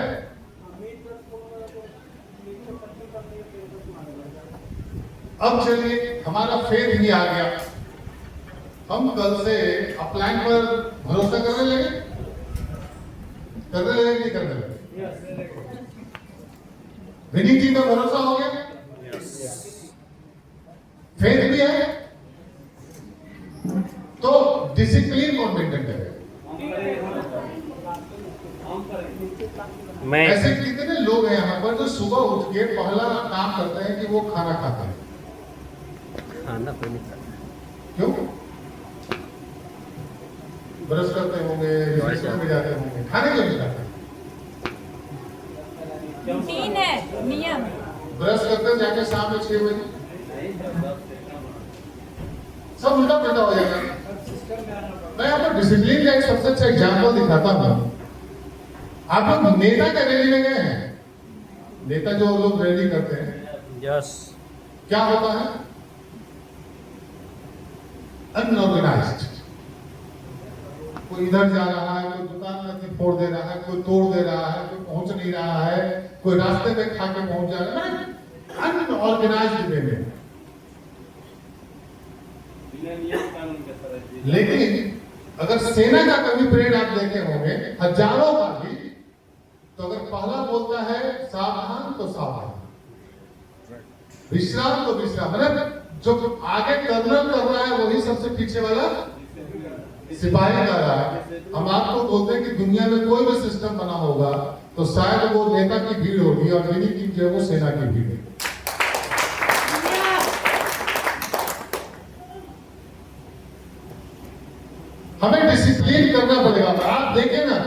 अब चलिए हमारा फेथ भी आ गया। हम कल से अपलाइन पर भरोसा करने लगे, नहीं करने लगे। विनिंग टीम पर भरोसा हो गया, फेथ भी है, तो डिसिप्लिन कौन मेंटेन करेगा? ऐसे कितने लोग हैं यहाँ पर जो सुबह उठ के पहला काम करते हैं कि वो खाना खाते हैं। खाना क्यों? ब्रश करते होंगे, रिफ्रेशमेंट में जाते होंगे, खाने क्यों नहीं जाते? रूटीन है, नियम। ब्रश करते जाके शाम में 6 बजे सब उल्टा पुल्टा हो जाएगा। मैं आपको डिसिप्लिन का एक सबसे अच्छा एग्जाम्पल दिखाता हूँ। आप लोग नेता के रैली में गए हैं? नेता जो लोग रैली करते हैं, यस, क्या होता है? अनऑर्गेनाइज्ड। कोई इधर जा रहा है, कोई दुकान में फोड़ दे रहा है, कोई तोड़ दे रहा है, कोई पहुंच नहीं रहा है, कोई रास्ते में खा के पहुंच जा रहा है, अनऑर्गेनाइज्ड वे में। लेकिन अगर सेना का कभी परेड आप देखे होंगे, हजारों का भी, तो अगर पहला बोलता है सावधान तो सावधान, विश्राम तो विश्राम, मतलब जो आगे कर्नल कर रहा है वही सबसे पीछे वाला सिपाही कर रहा है। हम आपको बोलते हैं कि दुनिया में कोई भी सिस्टम बना होगा तो शायद वो नेता की भीड़ होगी और मेरी टीम जो है वो सेना की भीड़ है। हमें डिसिप्लिन करना पड़ेगा। आप देखें ना,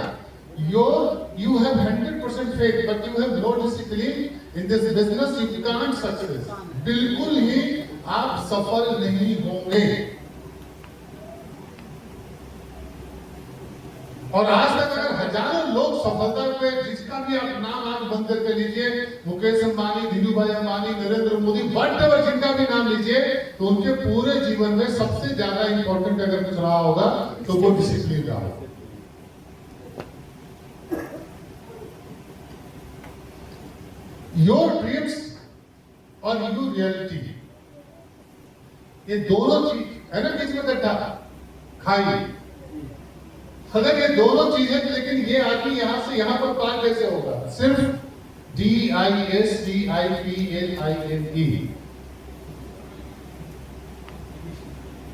you have 100% faith but you have no discipline in this business, you can't success। बिल्कुल ही आप सफल नहीं होंगे। और आज तक अगर हजारों लोग सफलता पे, जिसका भी आप नाम आप बंद करके लीजिए, मुकेश अंबानी, धीरूभाई अंबानी, नरेंद्र मोदी, वट जिनका भी नाम लीजिए, तो उनके पूरे जीवन में सबसे ज्यादा इंपॉर्टेंट अगर कुछ रहा होगा तो वो डिसिप्लिन रहा होगा। योर ड्रीम्स और योर रियलिटी, ये दोनों चीज है ना, बीच में गड्ढा खाई। अगर ये दोनों चीजें, लेकिन ये आदमी यहां से यहां पर पार कैसे होगा? सिर्फ DISCIPLINE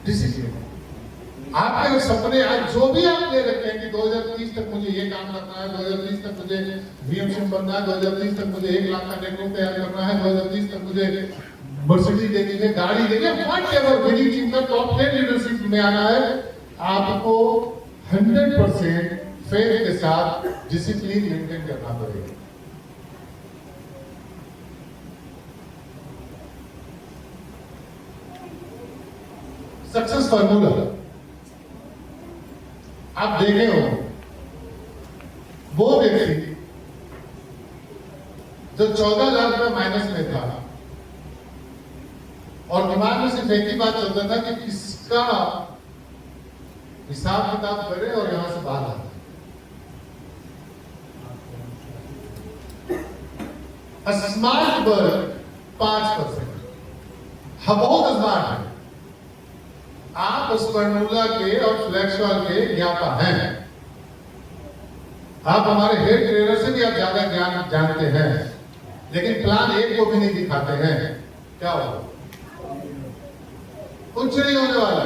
डिसिप्लिन। आपके सपने आज जो भी आप ले रखे हैं कि 2030 तक मुझे ये काम करना है, 2030 तक मुझे VMC बनना है, 2030 तक मुझे 1 लाख का नेटवर्क तैयार करना है, 2030 तक मुझे मर्सिडीज लेनी है, गाड़ी लेनी है, व्हाटएवर विनिंग टीम का टॉप 10 लीडरशिप में आना है, आपको 100% फेथ के साथ डिसिप्लिन मेंटेन करना पड़ेगा। सक्सेस फार्मूला आप देखे हो, वो व्यक्ति जो 14 लाख रुपए माइनस में था और दिमाग में सिर्फ एक ही बात चलता था कि किसका हिसाब किताब करे और यहां से बाहर आता। स्मार्ट वर्क 5%, बहुत स्मार्ट है। आप स्पर्नुला के और फ्लेक्सॉल के ज्ञाता हैं, आप हमारे हेड ट्रेनर से भी आप ज्यादा ज्ञान जानते हैं, लेकिन प्लान एक को भी नहीं दिखाते हैं। क्या होगा? कुछ नहीं होने वाला।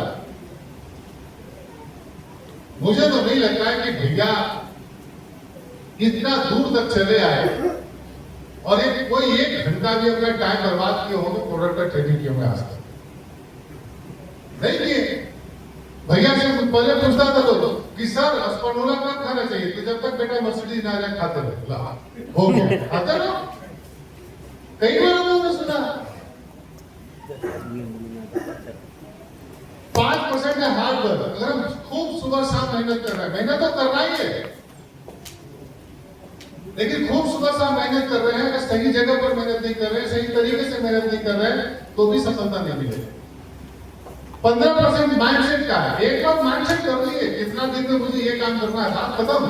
मुझे तो नहीं लगता है कि भैया इतना दूर तक चले आए और कोई 1 घंटा भी अपना टाइम बर्बाद किए होंगे प्रोडक्ट का ट्रेनिंग किए होंगे आज तक नहीं किए। भैया से पहले पूछता था तो कि सर स्पर्नुला कब खाना चाहिए? तो जब तक बेटा मर्सिडीज ना जाए खाते रहे। हो गया खाता ना, कई बार हमने सुना 5% है हार्ड वर्क। अगर हम खूब सुबह शाम मेहनत कर रहे हैं, मेहनत तो करना ही है, लेकिन खूब सुबह शाम मेहनत कर रहे हैं, अगर सही जगह पर मेहनत नहीं कर रहे हैं, सही तरीके से मेहनत नहीं कर रहे हैं, तो भी सफलता नहीं मिलेगी। 15% माइंडसेट का है। एक बार माइंडसेट कर लिए कितना दिन में मुझे ये काम करना है, बात खत्म।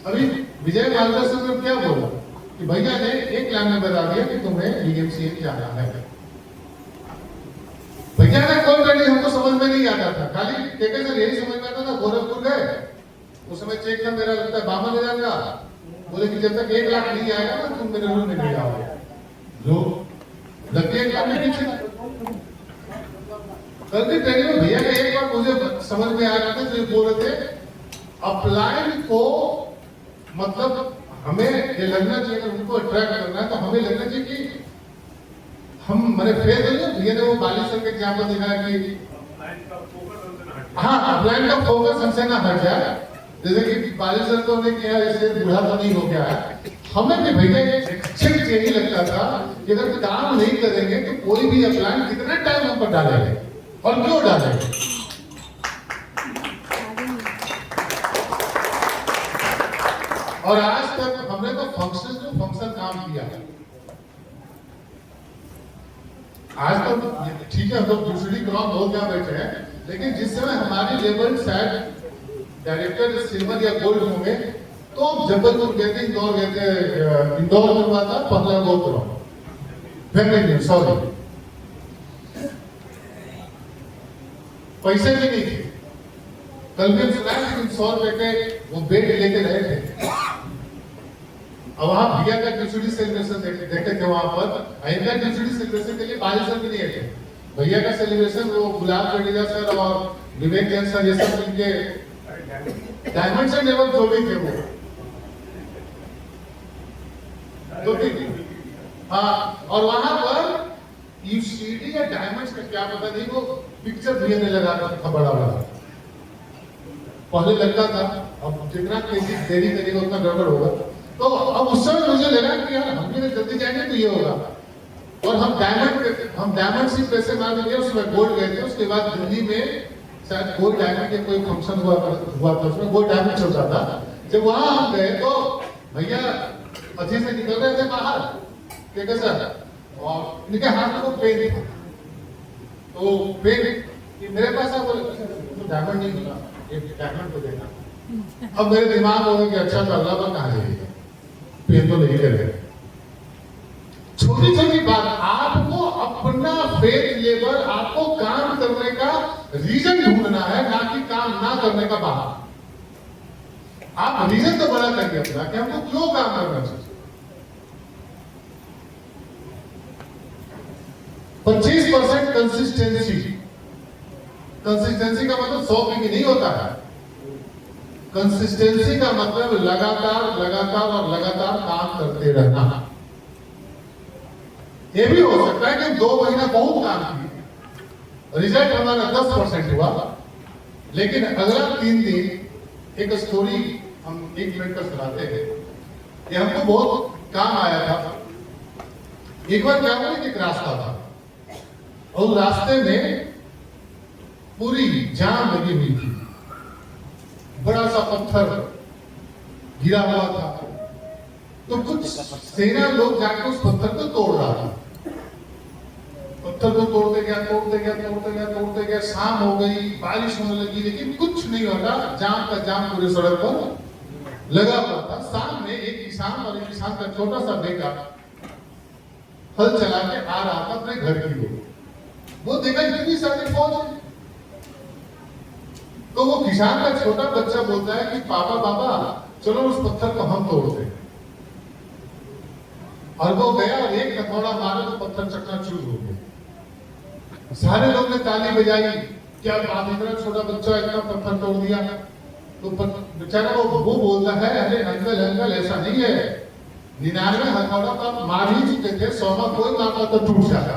अभी विजय मार्गदर्शन में क्या बोला कि भैया ने एक लाइन में बता दिया कि तुम्हें DMC जाना है। भैया ने कोई ट्रेनिंग हमको समझ में नहीं आता था, खाली कहते सर यही समझ में आता था। गोरखपुर गए, उस समय चेक था मेरा लगता है 52,000 का। बोले कि जब तक 1 लाख नहीं आएगा ना तुम मेरे रूम में नहीं आओगे। जो लगती है कल की ट्रेनिंग में भैया का एक बार मुझे समझ में आ रहा था, जो बोल रहे थे अपलाइड को मतलब हमें ये लगना चाहिए कि उनको अट्रैक्ट करना है, तो हमें लगना चाहिए कि हम मैंने फेल हो गए। भैया ने वो बालेश्वर का एग्जाम्पल दिखाया कि हाँ अपलाइड का फोकस हमसे ना हट जाए। जैसे कि बालेश्वर को हमने किया, जैसे बूढ़ा तो नहीं हो गया है, हमें भी भैया यही लगता था कि अगर काम नहीं करेंगे तो कोई भी अपलाइन कितना टाइम हम पर डालेंगे और क्यों डालेंगे। और आज तक हमने तो फंक्शन काम किया है। आज तो ठीक है, हम लोग दूसरी क्रॉप बहुत क्या बैठे हैं, लेकिन जिस समय हमारी लेवल शायद डायरेक्टर सिल्वर या गोल्ड होंगे तो जबलपुर गए थे, इंदौर गए थे, इंदौर में हुआ था पहला गोत्र फैमिली, सॉरी पैसे भी नहीं थे। कल भी सुना लेकिन 100 रुपए के वो बेड लेके रहे थे। अब वहां भैया का ड्यूटी सेलिब्रेशन देखे थे वहां पर। इनका ड्यूटी सेलिब्रेशन के लिए बालेश्वर भी नहीं थे। भैया का सेलिब्रेशन वो गुलाब जडेजा सर और विवेक जैन सर ये सब मिलके डायमंड से लेवल जो भी थे वो तो हाँ। और वहां पर यूसीडी या डायमंड्स का क्या पता नहीं, वो पिक्चर भैया ने लगा था बड़ा बड़ा, पहले लगता था, अब जितना देरी करेगा उतना गड़बड़ होगा। तो अब उस समय मुझे लगा कि यार हम भी जल्दी जाएंगे तो ये होगा। और हम डायमंड से पैसे मार देंगे। उसमें गोल्ड गए थे, उसके बाद दिल्ली में शायद गोल्ड डायमंड के कोई फंक्शन हुआ था, उसमें गोल्ड डायमंड चलता था। जब वहां हम गए तो भैया अच्छे से निकल रहे थे बाहर, ठीक है सर, और इनके हाथ में वो पेन था, तो पेन मेरे पास आप डायमंड नहीं मिला, ये डायमंड को देखा। अब मेरे दिमाग में होगा कि अच्छा तो अल्लाह पर कहाँ जाएगा, पेन तो नहीं करेगा। छोटी छोटी बात आपको अपने अपना फेथ लेवल, आपको काम करने का रीजन ढूंढना है, ना कि काम ना करने का बहाना। आप रीजन तो बड़ा करिए अपना कि हमको क्यों काम करना चाहिए। 25% कंसिस्टेंसी। कंसिस्टेंसी का मतलब 100% नहीं होता है। कंसिस्टेंसी का मतलब लगातार लगातार और लगातार काम करते रहना। ये भी हो सकता है कि 2 महीना बहुत काम किए, रिजल्ट हमारा 10% हुआ, लेकिन अगला 3 दिन एक स्टोरी हम 1 मिनट का सुनाते हैं। ये हमको बहुत काम आया था। एक बार क्या हुआ कि एक रास्ता था और रास्ते में पूरी जाम लगी हुई थी, बड़ा सा पत्थर गिरा हुआ था, तो कुछ सेना लोग जाकर उस पत्थर को तोड़ रहा था। पत्थर को तोड़ते गया, शाम हो गई, बारिश होने लगी, लेकिन कुछ नहीं होता। जाम का जाम पूरे सड़क पर लगा हुआ था। सामने एक किसान और एक किसान का छोटा सा बेटा हल चला के आ रहा था अपने घर की ओर। वो देखा इतनी सारी फौज है, तो वो किसान का छोटा बच्चा बोलता है कि पापा चलो उस पत्थर को हम तोड़ते हैं। और वो गया और एक हथौड़ा मारा तो पत्थर चकनाचूर हो गया। सारे लोग ने ताली बजाई, क्या बात, इतना छोटा बच्चा इतना पत्थर तोड़ दिया। तो बेचारा वो बोलता है, अरे अंकल ऐसा नहीं है, 99 हथौड़ा तो आप मार ही चुके थे, 100वां कोई मारता तो टूट जाता।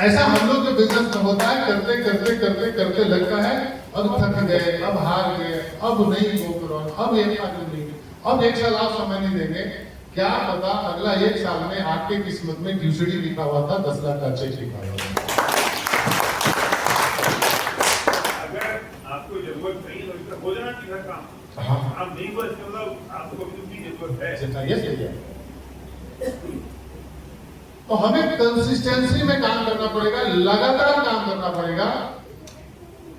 ऐसा हम लोग जो बिजनेस में होता है, करते लगता है अब थक गए, अब हार गए, अब नहीं वो करो, अब एक आदमी नहीं, अब 1 साल आप समय नहीं देंगे। क्या पता अगला 1 साल में आपके किस्मत में ड्यूसिडी लिखा हुआ था, 10 लाख का चेक लिखा हुआ था। अगर आपको जरूरत नहीं है तो हो जाना चाहिए काम। हाँ, आप नहीं बस मतलब आपको भी जरूरत है। ये सही है। तो हमें कंसिस्टेंसी में काम करना पड़ेगा, लगातार काम करना पड़ेगा।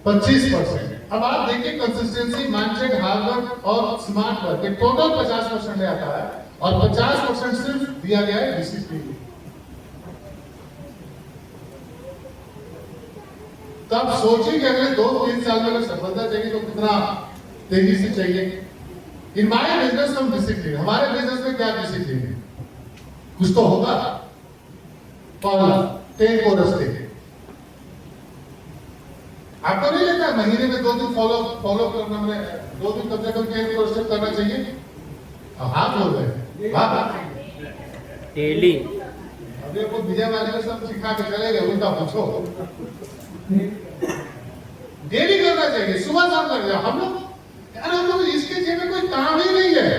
25%। अब आप देखिए कंसिस्टेंसी, माइंडसेट, हार्ड वर्क और स्मार्ट वर्क, ये टोटल 50% ले आता है और 50% सिर्फ दिया गया है डिसिप्लिन। तो आप सोचिए कि अगले 2-3 साल में अगर सफलता चाहिए तो कितना तेजी से चाहिए। इन माय बिजनेस हम डिसिप्लिन, हमारे बिजनेस में क्या डिसिप्लिन है, कुछ तो होगा। पहला 10 कोर्स थे, आपको नहीं लगता महीने में 2 दिन फॉलो करना, में 2 दिन कम से कम 10 कोर्स करना चाहिए? हाथ बोल रहे हैं डेली। अभी आपको विजय वाले को सब सिखा के चले गए, उनका पूछो। डेली करना चाहिए, सुबह शाम कर दिया। हम लोग इसके जेब में कोई काम ही नहीं है।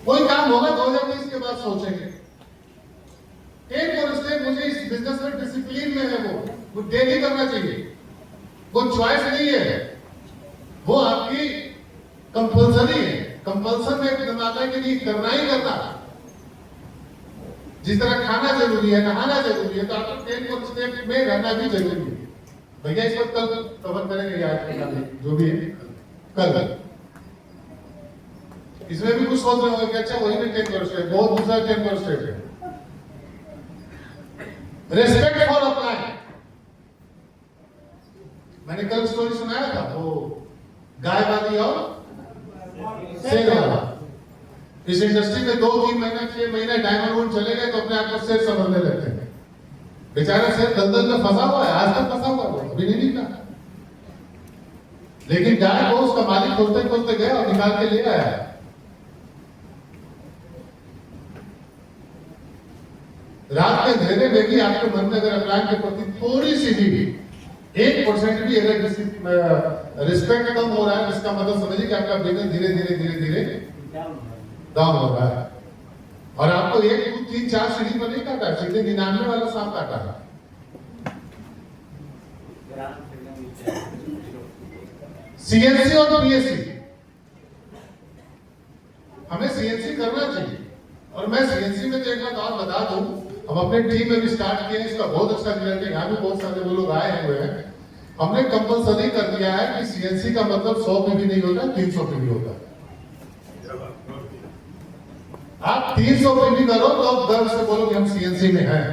कोई काम होगा 2020 के बाद सोचेंगे। एक और मुझे इस बिजनेस में डिसिप्लिन में है, वो डेली करना चाहिए, वो चॉइस नहीं है, वो आपकी कंपल्सरी है। कंपल्सन में एक आता है कि नहीं, करना ही करना। जिस तरह खाना जरूरी है, नहाना जरूरी है, तो आपको 10 स्टेप में रहना भी जरूरी है। भैया इस पर कल कवर करेंगे, याद जो भी है कल। इसमें भी कुछ सोच रहे होंगे कि अच्छा वही में 10 स्टेप, बहुत दूसरा 10 स्टेप है। Respect for apply. मैंने कल स्टोरी सुनाया था, वो गायवादी और शेर वाला। इस इंडस्ट्री में 2-3 महीना 6 महीने डायमंड चले गए तो अपने आप को शेर समझने लगते हैं। बेचारा शेर दलदल में फंसा हुआ है, आज तक फंसा हुआ है, अभी नहीं निकला। लेकिन गाय को उसका मालिक खोजते खोजते गया और निकाल के ले आया। रात के अंधेरे में भी आपके मन में अगर अप्लाई के प्रति थोड़ी सी भी 1% भी अगर रिस्पेक्ट कम हो रहा है, इसका मतलब समझिए कि आपका बिजनेस धीरे धीरे डाउन हो रहा है। और आपको 1, 2, 3, 4 सीढ़ी पर नहीं काटा, सीधे 99 वाला सांप काटा है। सीएनसी और पीएससी, हमें सीएनसी करना चाहिए। और मैं सीएनसी में तो एक बात और बता दूं, हम अपने टीम में भी स्टार्ट किए, इसका बहुत अच्छा रिजल्ट है। यहाँ भी बहुत सारे वो लोग आए हुए हैं। हमने कंपल्सरी कर दिया है कि सीएनसी का मतलब 100 पे भी नहीं होता, 300 पे भी होता है। 300 पीवी करो तो अब गर्व से बोलो कि हम सीएनसी में हैं।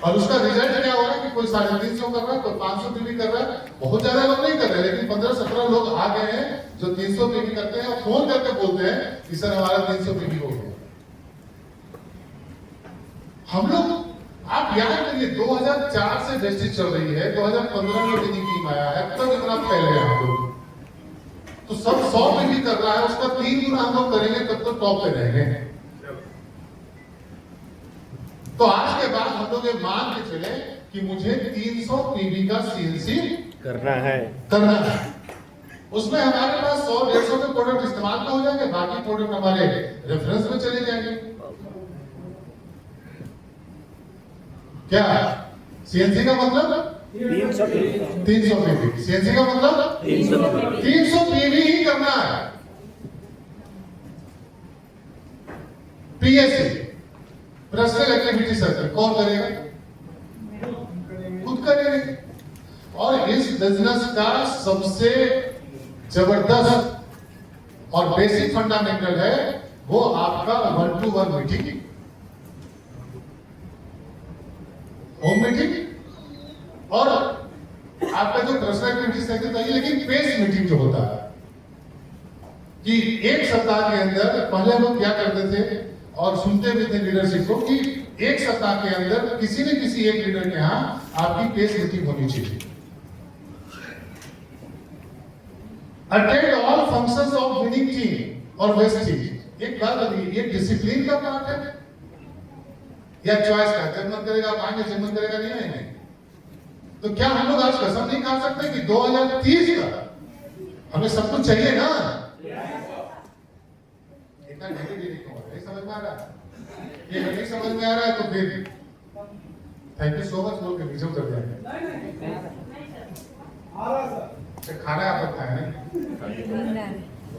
और उसका रिजल्ट क्या हो रहा है कि कोई 350 कर रहा है, कोई 500 पीवी कर रहा है। बहुत ज्यादा लोग नहीं कर रहे, लेकिन 15-17 लोग आ गए हैं जो 300 पीवी करते हैं और फोन करके बोलते हैं कि सर हमारा 300 पीवी हो गया। हम लोग, आप याद करिए 2004 से वेस्टेज चल रही है, 2015 में विनिंग टीम आया है, तब इतना फैल गए हम लोग। तो सब 100 पीवी कर रहा है, उसका 3 गुना हम लोग करेंगे तब तो टॉप पे रहेंगे। तो आज के बाद हम लोग ये मान के चले कि मुझे 300 पीवी का सीएनसी करना है। उसमें हमारे पास 100-150 के प्रोडक्ट इस्तेमाल में हो जाएंगे, बाकी प्रोडक्ट हमारे रेफरेंस में चले जाएंगे। क्या सीएनसी का मतलब 300 पीवी। सीएनसी का मतलब 300 पीवी ही करना है। पीएससी पर्सनल एक्टिविटी सर्कल कौन करेगा? खुद करेंगे। और इस बिजनेस का सबसे जबरदस्त और बेसिक फंडामेंटल है वो आपका 1-to-1 मीटिंग, होम मीटिंग और आपका जो पर्सनल एक्टिविटी सर्कल चाहिए, लेकिन पेस मीटिंग जो होता है कि एक सप्ताह के अंदर, पहले हम लोग क्या करते थे और सुनते भी थे लीडरशिप को कि एक सप्ताह के अंदर किसी न किसी एक लीडर के यहाँ आपकी पेस मीटिंग होनी चाहिए। Attend all functions of winning team और वेस्ट टीम। एक बात बताइए, ये डिसिप्लिन का पार्ट है या चॉइस का? जब मन करेगा आप आएंगे, जब मन करेगा नहीं आएंगे। तो क्या हम लोग आज कसम नहीं खा सकते कि 2030 का हमें सब कुछ चाहिए ना? इतना नहीं समझ में आ रहा है? ये नहीं समझ में आ रहा है तो फिर थैंक यू सो मच बोल के बीचों कर दिया। खाना आप लोग खाए ना,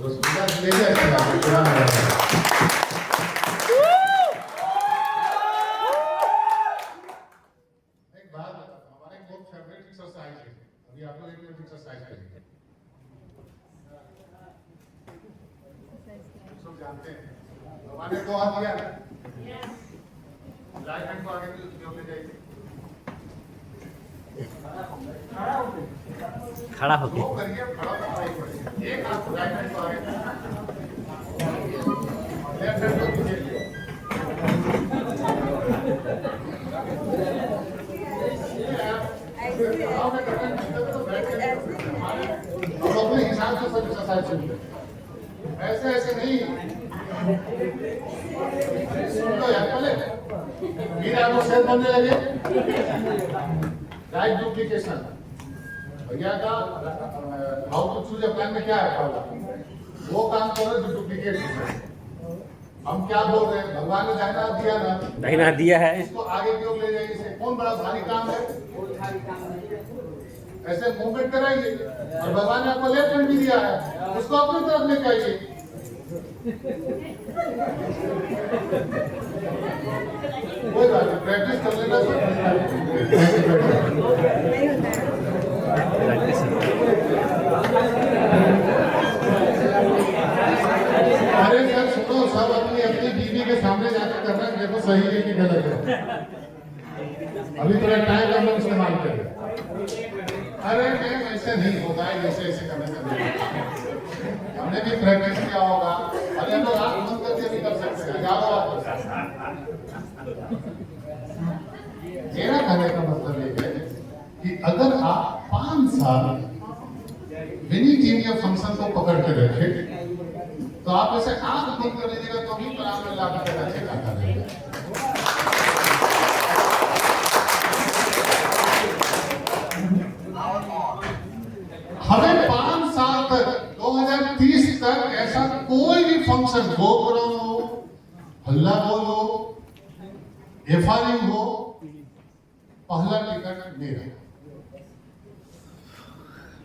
रसगुल्ला ले जाए। एक बात बताता हूं, हमारा एक बहुत फेवरेट एक्सरसाइज है, अभी आप लोग एक मिनट एक्सरसाइज करेंगे। सब जानते हैं, भगवान ने 2 हाथ दिया ना, राइट हैंड को आगे ले जाइए, खड़ा होके वो करिए, खड़ा होकर एक हाथ राइट हैंड को आगे, लेफ्ट हैंड को पीछे। अब अपने हिसाब से सब एक्सरसाइज चलिए, ऐसे ऐसे नहीं। तो यार पहले फिर आपको सेल बनने लगे। राइट डुप्लीकेशन भैया का how to choose a plan में क्या है पहला, वो काम करो जो डुप्लीकेट है। हम क्या बोल रहे हैं, भगवान ने दाहिना हाथ दिया ना, दाहिना दिया है, इसको आगे की ओर ले जाइए। इसे कौन बड़ा भारी काम है? ऐसे मूवमेंट कराइए। और भगवान ने आपको लेफ्ट हैंड भी दिया है, उसको अपनी तरफ लेके आइए। कोई बात नहीं, प्रैक्टिस कर लेना। अरे सर सुनो, सब अपनी अपनी बीवी के सामने जाकर करना, देखो सही है कि गलत है। अभी थोड़ा टाइम हम लोग इस्तेमाल करें। अरे मैम ऐसे नहीं होता है, जैसे ऐसे करने का हमने भी प्रैक्टिस किया होगा। अरे हम लोग आंख बंद करके भी कर सकते हैं, जाओ आप। मेरा कहने का मतलब ये है कि अगर आप 5 साल विनिंग टीम के फंक्शन को पकड़ के रखें तो आप ऐसे आंख बंद कर लीजिएगा तो भी परिणाम में लाभ का अच्छे खाता रहेगा। हमें 5 साल तक 2030 तक ऐसा कोई भी फंक्शन हो, प्रोग्राम हो, हल्ला बोल हो, एफआरयू हो, पहला टिकट मेरा,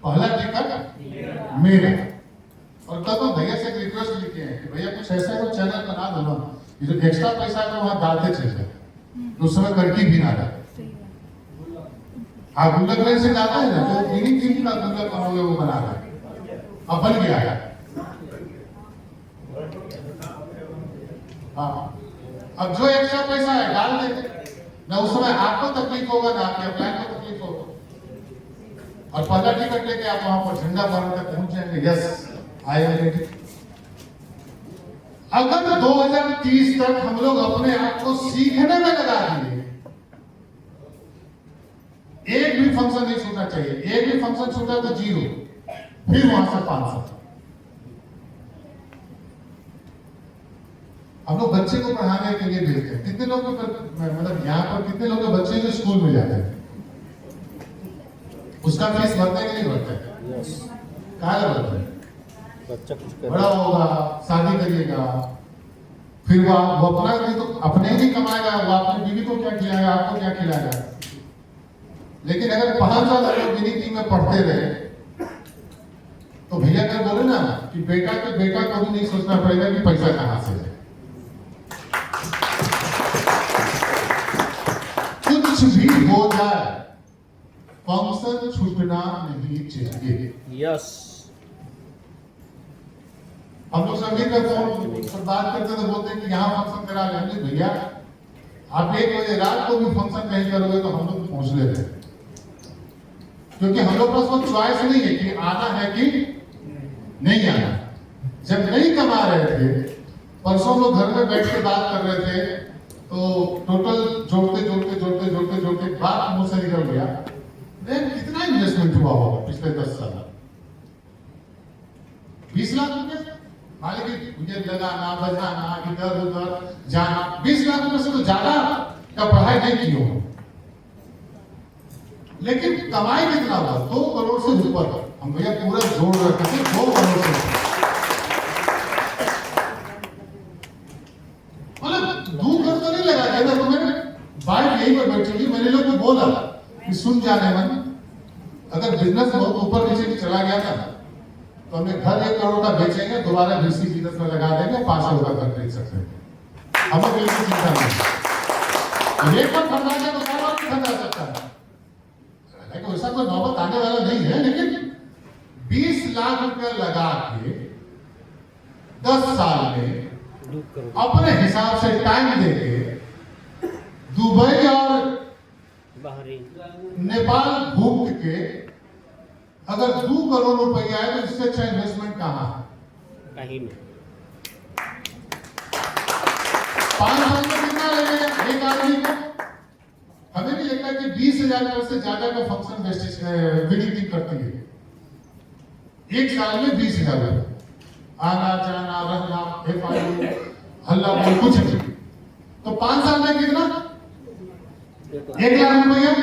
पहला टिकट मेरा। और कल तो भैया से रिक्वेस्ट लिखे हैं कि भैया कुछ ऐसा कोई चैनल बना दो ना, ये जो एक्स्ट्रा पैसा है वहां डालते चले जाए, तो उस समय करके भी ना रहे। आप गुल्लक में से जाता है ना, तो विनिंग टीम का गुल्लक बनोगे वो बना रहा है, अब बन गया है। हाँ, अब जो एक्स्ट्रा पैसा है डाल देंगे, ना उस समय आपको तकलीफ होगा ना आपके अप्लाई को तकलीफ होगा। और पहला टिकट लेके आप वहां पर झंडा फहरा तक पहुंच जाएंगे, यस आई एम रेडी। अगर 2030 तक हम लोग अपने आप को सीखने में लगा दिए, एक भी फंक्शन नहीं छूटना चाहिए, एक भी फंक्शन छूटा तो 0, फिर वहां से 500। हम लोग बच्चे को पढ़ाने के लिए भेजते हैं, कितने लोग मतलब यहाँ पर कितने लोग के बच्चे जो स्कूल में जाते हैं, उसका फीस भरते हैं कि नहीं भरते हैं? कहाँ भरते हैं? बच्चा कुछ बड़ा होगा, शादी करिएगा, फिर वो अपना नहीं तो अपने ही नहीं कमाएगा, वो अपनी बीवी को क्या खिलाएगा, आपको क्या खिलाएगा। लेकिन अगर 5 साल अगर गिनती में पढ़ते रहे तो भैया क्या बोले ना कि बेटा को भी नहीं सोचना पड़ेगा कि पैसा कहां से है। कुछ भी हो जाए, फंक्शन छूटना नहीं चाहिए। यस। हम लोग संगीत में फोन पर बात करते तो बोलते हैं कि यहाँ फंक्शन करा लेंगे। भैया आप 1 बजे रात को भी फंक्शन कहीं करोगे तो हम लोग पहुंच लेते हैं, क्योंकि हम लोग पास वो चॉइस नहीं है कि आना है कि नहीं आना। जब नहीं कमा रहे थे, परसों लोग घर में बैठ के बात कर रहे थे, तो टोटल जोड़ते बात मुंह से निकल गया, कितना इन्वेस्टमेंट हुआ होगा पिछले 10 साल? 20 लाख रुपए। हालांकि मुझे लगाना बजाना इधर उधर जाना, 20 लाख रुपए से तो ज्यादा का पढ़ाई नहीं की हो। लेकिन कमाई कितना हुआ? 2 करोड़ से ऊपर। हम भैया पूरा जोड़ रखे थे 2 करोड़ से। मतलब 2 करोड़ तो नहीं लगा था तो मैंने बाइक यही पर बैठी हुई, मैंने लोग को बोला कि सुन जाने मन, अगर बिजनेस बहुत ऊपर नीचे भी चला गया था तो हमें घर 1 करोड़ का बेचेंगे, दोबारा बीसी बिजनेस में लगा देंगे, 5 करोड़ का खरीद सकते हैं। हमें बिल्कुल चिंता नहीं, एक बार खरीदा जाए तो कारोबार भी खरीदा सकता है। ऐसा कोई नौबत आने वाला नहीं है, लेकिन 20 लाख रुपए लगा के 10 साल में अपने हिसाब से टाइम देके दुबई और नेपाल घूम के अगर 2 करोड़ रुपए आए तो इससे अच्छा इन्वेस्टमेंट कहां है? कहीं नहीं। 5 साल में कितना लगेगा एक आदमी को? हमें भी लगता है कि 20,000 से ज्यादा का फंक्शन विनिंग करती है। 1 साल में 20,000 आना जाना रहना हल्ला बोल कुछ नहीं, तो 5 साल में कितना? 1 लाख रुपया।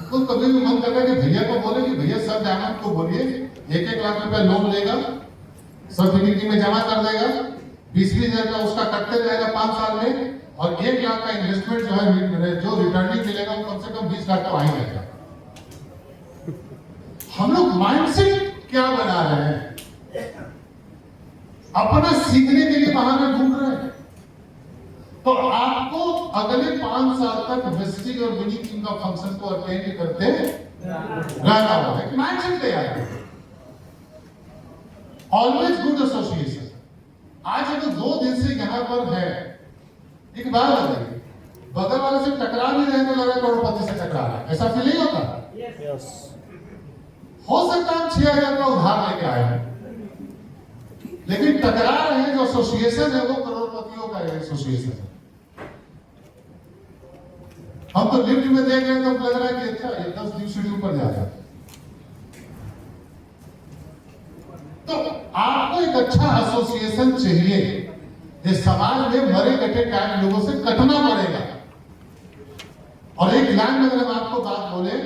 तो कभी भी मन कर रहा है कि भैया को बोले कि भैया सब डायमंड को बोलिए 1-1 लाख रुपया लोन लेगा, सब विनिंग में जमा कर देगा, 20,000 का उसका कटते रहेगा 5 साल में, और 1 लाख का इन्वेस्टमेंट जो है जो रिटर्निंग मिलेगा वो कम से कम 20 लाख का आ ही जाएगा। हम लोग माइंडसेट क्या बना रहे हैं? अपना सीखने के लिए बहाना ढूंढ रहे हैं। तो आपको अगले 5 साल तक विजिटिंग और विनिंग का फंक्शन को अटेंड करते रहना होगा। माइंडसेट तैयार करें। Always good association. आज अगर 2 दिन से यहाँ पर है, एक बात बताइए, बगल वाले से टकरा भी रहे तो लग रहा है करोड़पति से टकरा रहा है, ऐसा फील नहीं होता? यस। हो सकता है 6,000 का उधार लेके आए हैं, लेकिन टकरा रहे हैं जो एसोसिएशन है वो करोड़पतियों का एसोसिएशन है। हम तो लिफ्ट में देख रहे हैं तो लग रहा है कि अच्छा ये 10 दिन सीढ़ी ऊपर जा रहा है। तो आपको एक अच्छा एसोसिएशन चाहिए। इस समाज में मरे कटे टाइम लोगों से कटना पड़ेगा। और एक लाइन में अगर हम आपको बात बोले,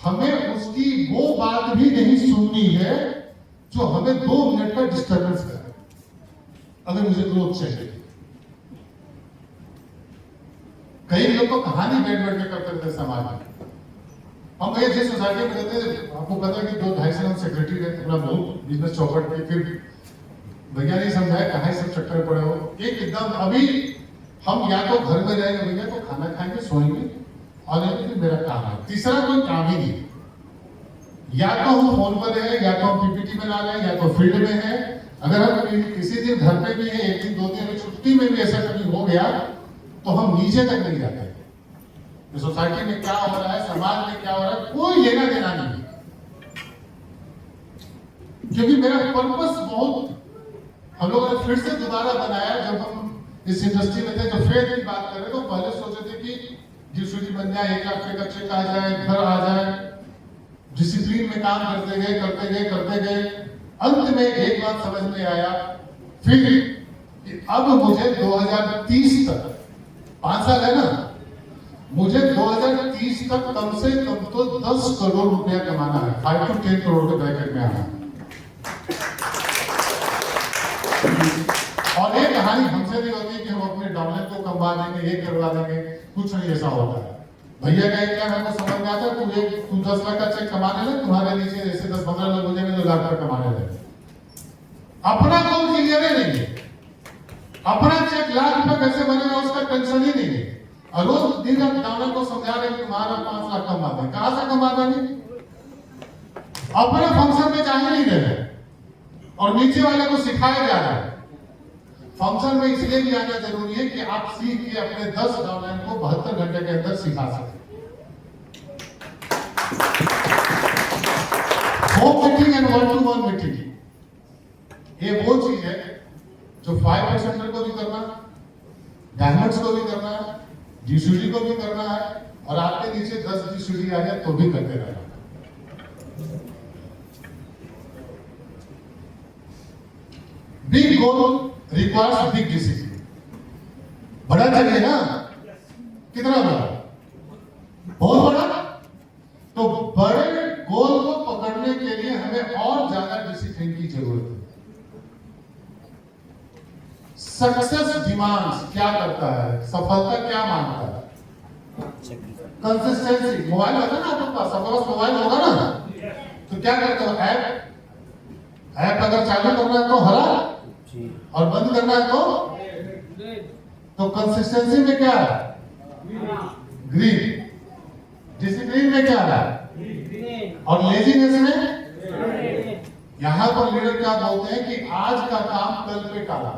हमें उसकी वो बात भी नहीं सुननी है जो हमें 2 मिनट का डिस्टर्बेंस करे। अगर मुझे ग्रोथ चाहिए, कई लोग तो कहानी बैठ के करते थे समाज में। हम ये जिस सोसाइटी में रहते थे, आपको पता है कि 2-2.5 साल हम सेक्रेटरी रहे, पूरा बहुत बिजनेस चौपट के, फिर भैया नहीं समझाया कहा सब चक्कर पड़े हो। एक एकदम अभी हम या तो घर में रहेंगे भैया तो खाना खाएंगे सोएंगे, और फिर मेरा काम है, तीसरा कोई काम ही नहीं। या तो हम फोन पर रहे, या तो हम पीपीटी बना रहे हैं, या तो फील्ड में है, अगर हम किसी दिन घर पे भी है, एक दिन दो दिन छुट्टी में भी ऐसा कभी हो गया तो हम नीचे तक नहीं जाते। सोसाइटी में क्या हो रहा है, समाज में क्या हो रहा है, कोई लेना देना नहीं। क्योंकि मेरा पर्पस बहुत, हम लोगों ने फिर से दोबारा बनाया। जब हम इस इंडस्ट्री में थे, जो फेथ की बात कर रहे तो पहले सोचे थे कि जीएसटी बन जाए, 1 लाख रुपए का चेक आ जाए, घर आ जाए, डिसिप्लिन में काम करते गए अंत में एक बात समझ में आया फिर कि अब मुझे 2030 तक, 5 साल है ना, मुझे 2030 तक कम से कम तो 10 करोड़ रुपया कमाना है, 5 to 10 करोड़ के ब्रैकेट में आना है। और ये कहानी हमसे नहीं होती कि हम अपने डाउनलाइन को कमा देंगे, ये करवा देंगे, कुछ नहीं ऐसा होता है। भैया का एक हमको समझ में आता है, तू 10 लाख का चेक कमाने लग, तुम्हारे नीचे ऐसे 10-15 लोग हो जाएंगे 2 लाख का कमाने लगे। अपना गोल क्लियर नहीं है, अपना चेक लाख रुपए कैसे बनेगा उसका टेंशन ही नहीं है। और रोज दिन रात डाउनलाइन को समझा रहे कि तुम्हारा 5 लाख कमा देंगे, कहां से कमा देंगे? अपने फंक्शन में जा ही नहीं रहे और नीचे वाले को सिखाया जा रहा है। फंक्शन में इसलिए भी आना जरूरी है कि आप सीख के अपने 10 डाउनलाइन को 72 घंटे के अंदर सिखा सकें। Home meeting and 1-to-1 meeting, ये वो चीज है जो 5% को भी करना, डायमंड्स को भी करना है, जीसीडी को भी करना है, और आपके नीचे 10 जीसीडी आ जाए तो भी करते रहना। Big goal requires big discipline. बड़ा चाहिए ना, कितना बड़ा? बहुत बड़ा। तो बड़े गोल को पकड़ने के लिए हमें और ज्यादा डिसिप्लिन की जरूरत है। सक्सेस डिमांड्स क्या करता है, सफलता क्या मांगता है? कंसिस्टेंसी। मोबाइल होगा ना आपके पास, सबके पास मोबाइल होगा ना, तो क्या करते हो? ऐप अगर चालू करना है तो हरा और बंद करना है तो कंसिस्टेंसी में क्या है? ग्रीन। डिसिप्लिन में क्या है? और लेजीनेस में? यहां पर लीडर क्या बोलते हैं कि आज का काम कल पे टाला।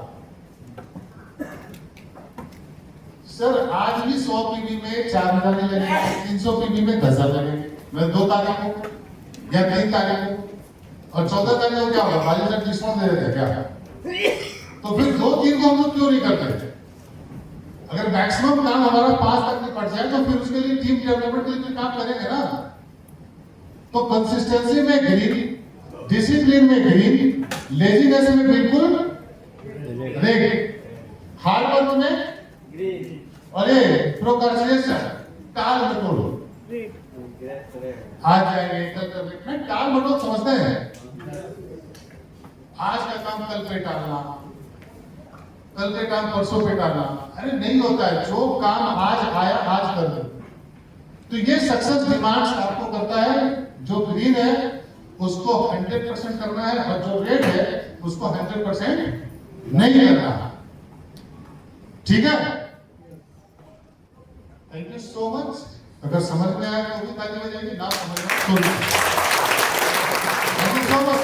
सर आज भी 100 पीबी में 4 हजार नहीं लगेंगे, 300 पीबी में 10 हजार लगेंगे। मैं 2 तारीख को या 3 तारीख को और 14 तारीख को क्या होगा? 40,000 डिस्काउंट दे देते क्या? तो फिर 2-3 को हम लोग क्यों नहीं करते? अगर मैक्सिमम काम हमारा 5 तक निपट जाए तो फिर उसके लिए टीम डेवलपमेंट के लिए काम करेंगे ना। तो कंसिस्टेंसी में ग्रीन, डिसिप्लिन में ग्रीन, लेजीनेस में बिल्कुल रेड, हार्ड वर्क में ग्रीन, और ये प्रोक्रास्टिनेशन टाल मटोल आज जाएंगे कल कर लेंगे। टाल मटोल समझते हैं? आज का काम कल पे टालना, कल के काम परसों पे टालना। अरे नहीं होता है, जो काम आज आया आज कर दो। तो ये सक्सेस डिमांड्स आपको करता है, जो ग्रीन है उसको 100% करना है और जो रेड है उसको 100% नहीं करना है। ठीक है? Thank you so much. अगर समझ में आया तो भी ताली बजाएगी, ना समझ में तो थैंक यू सो मच।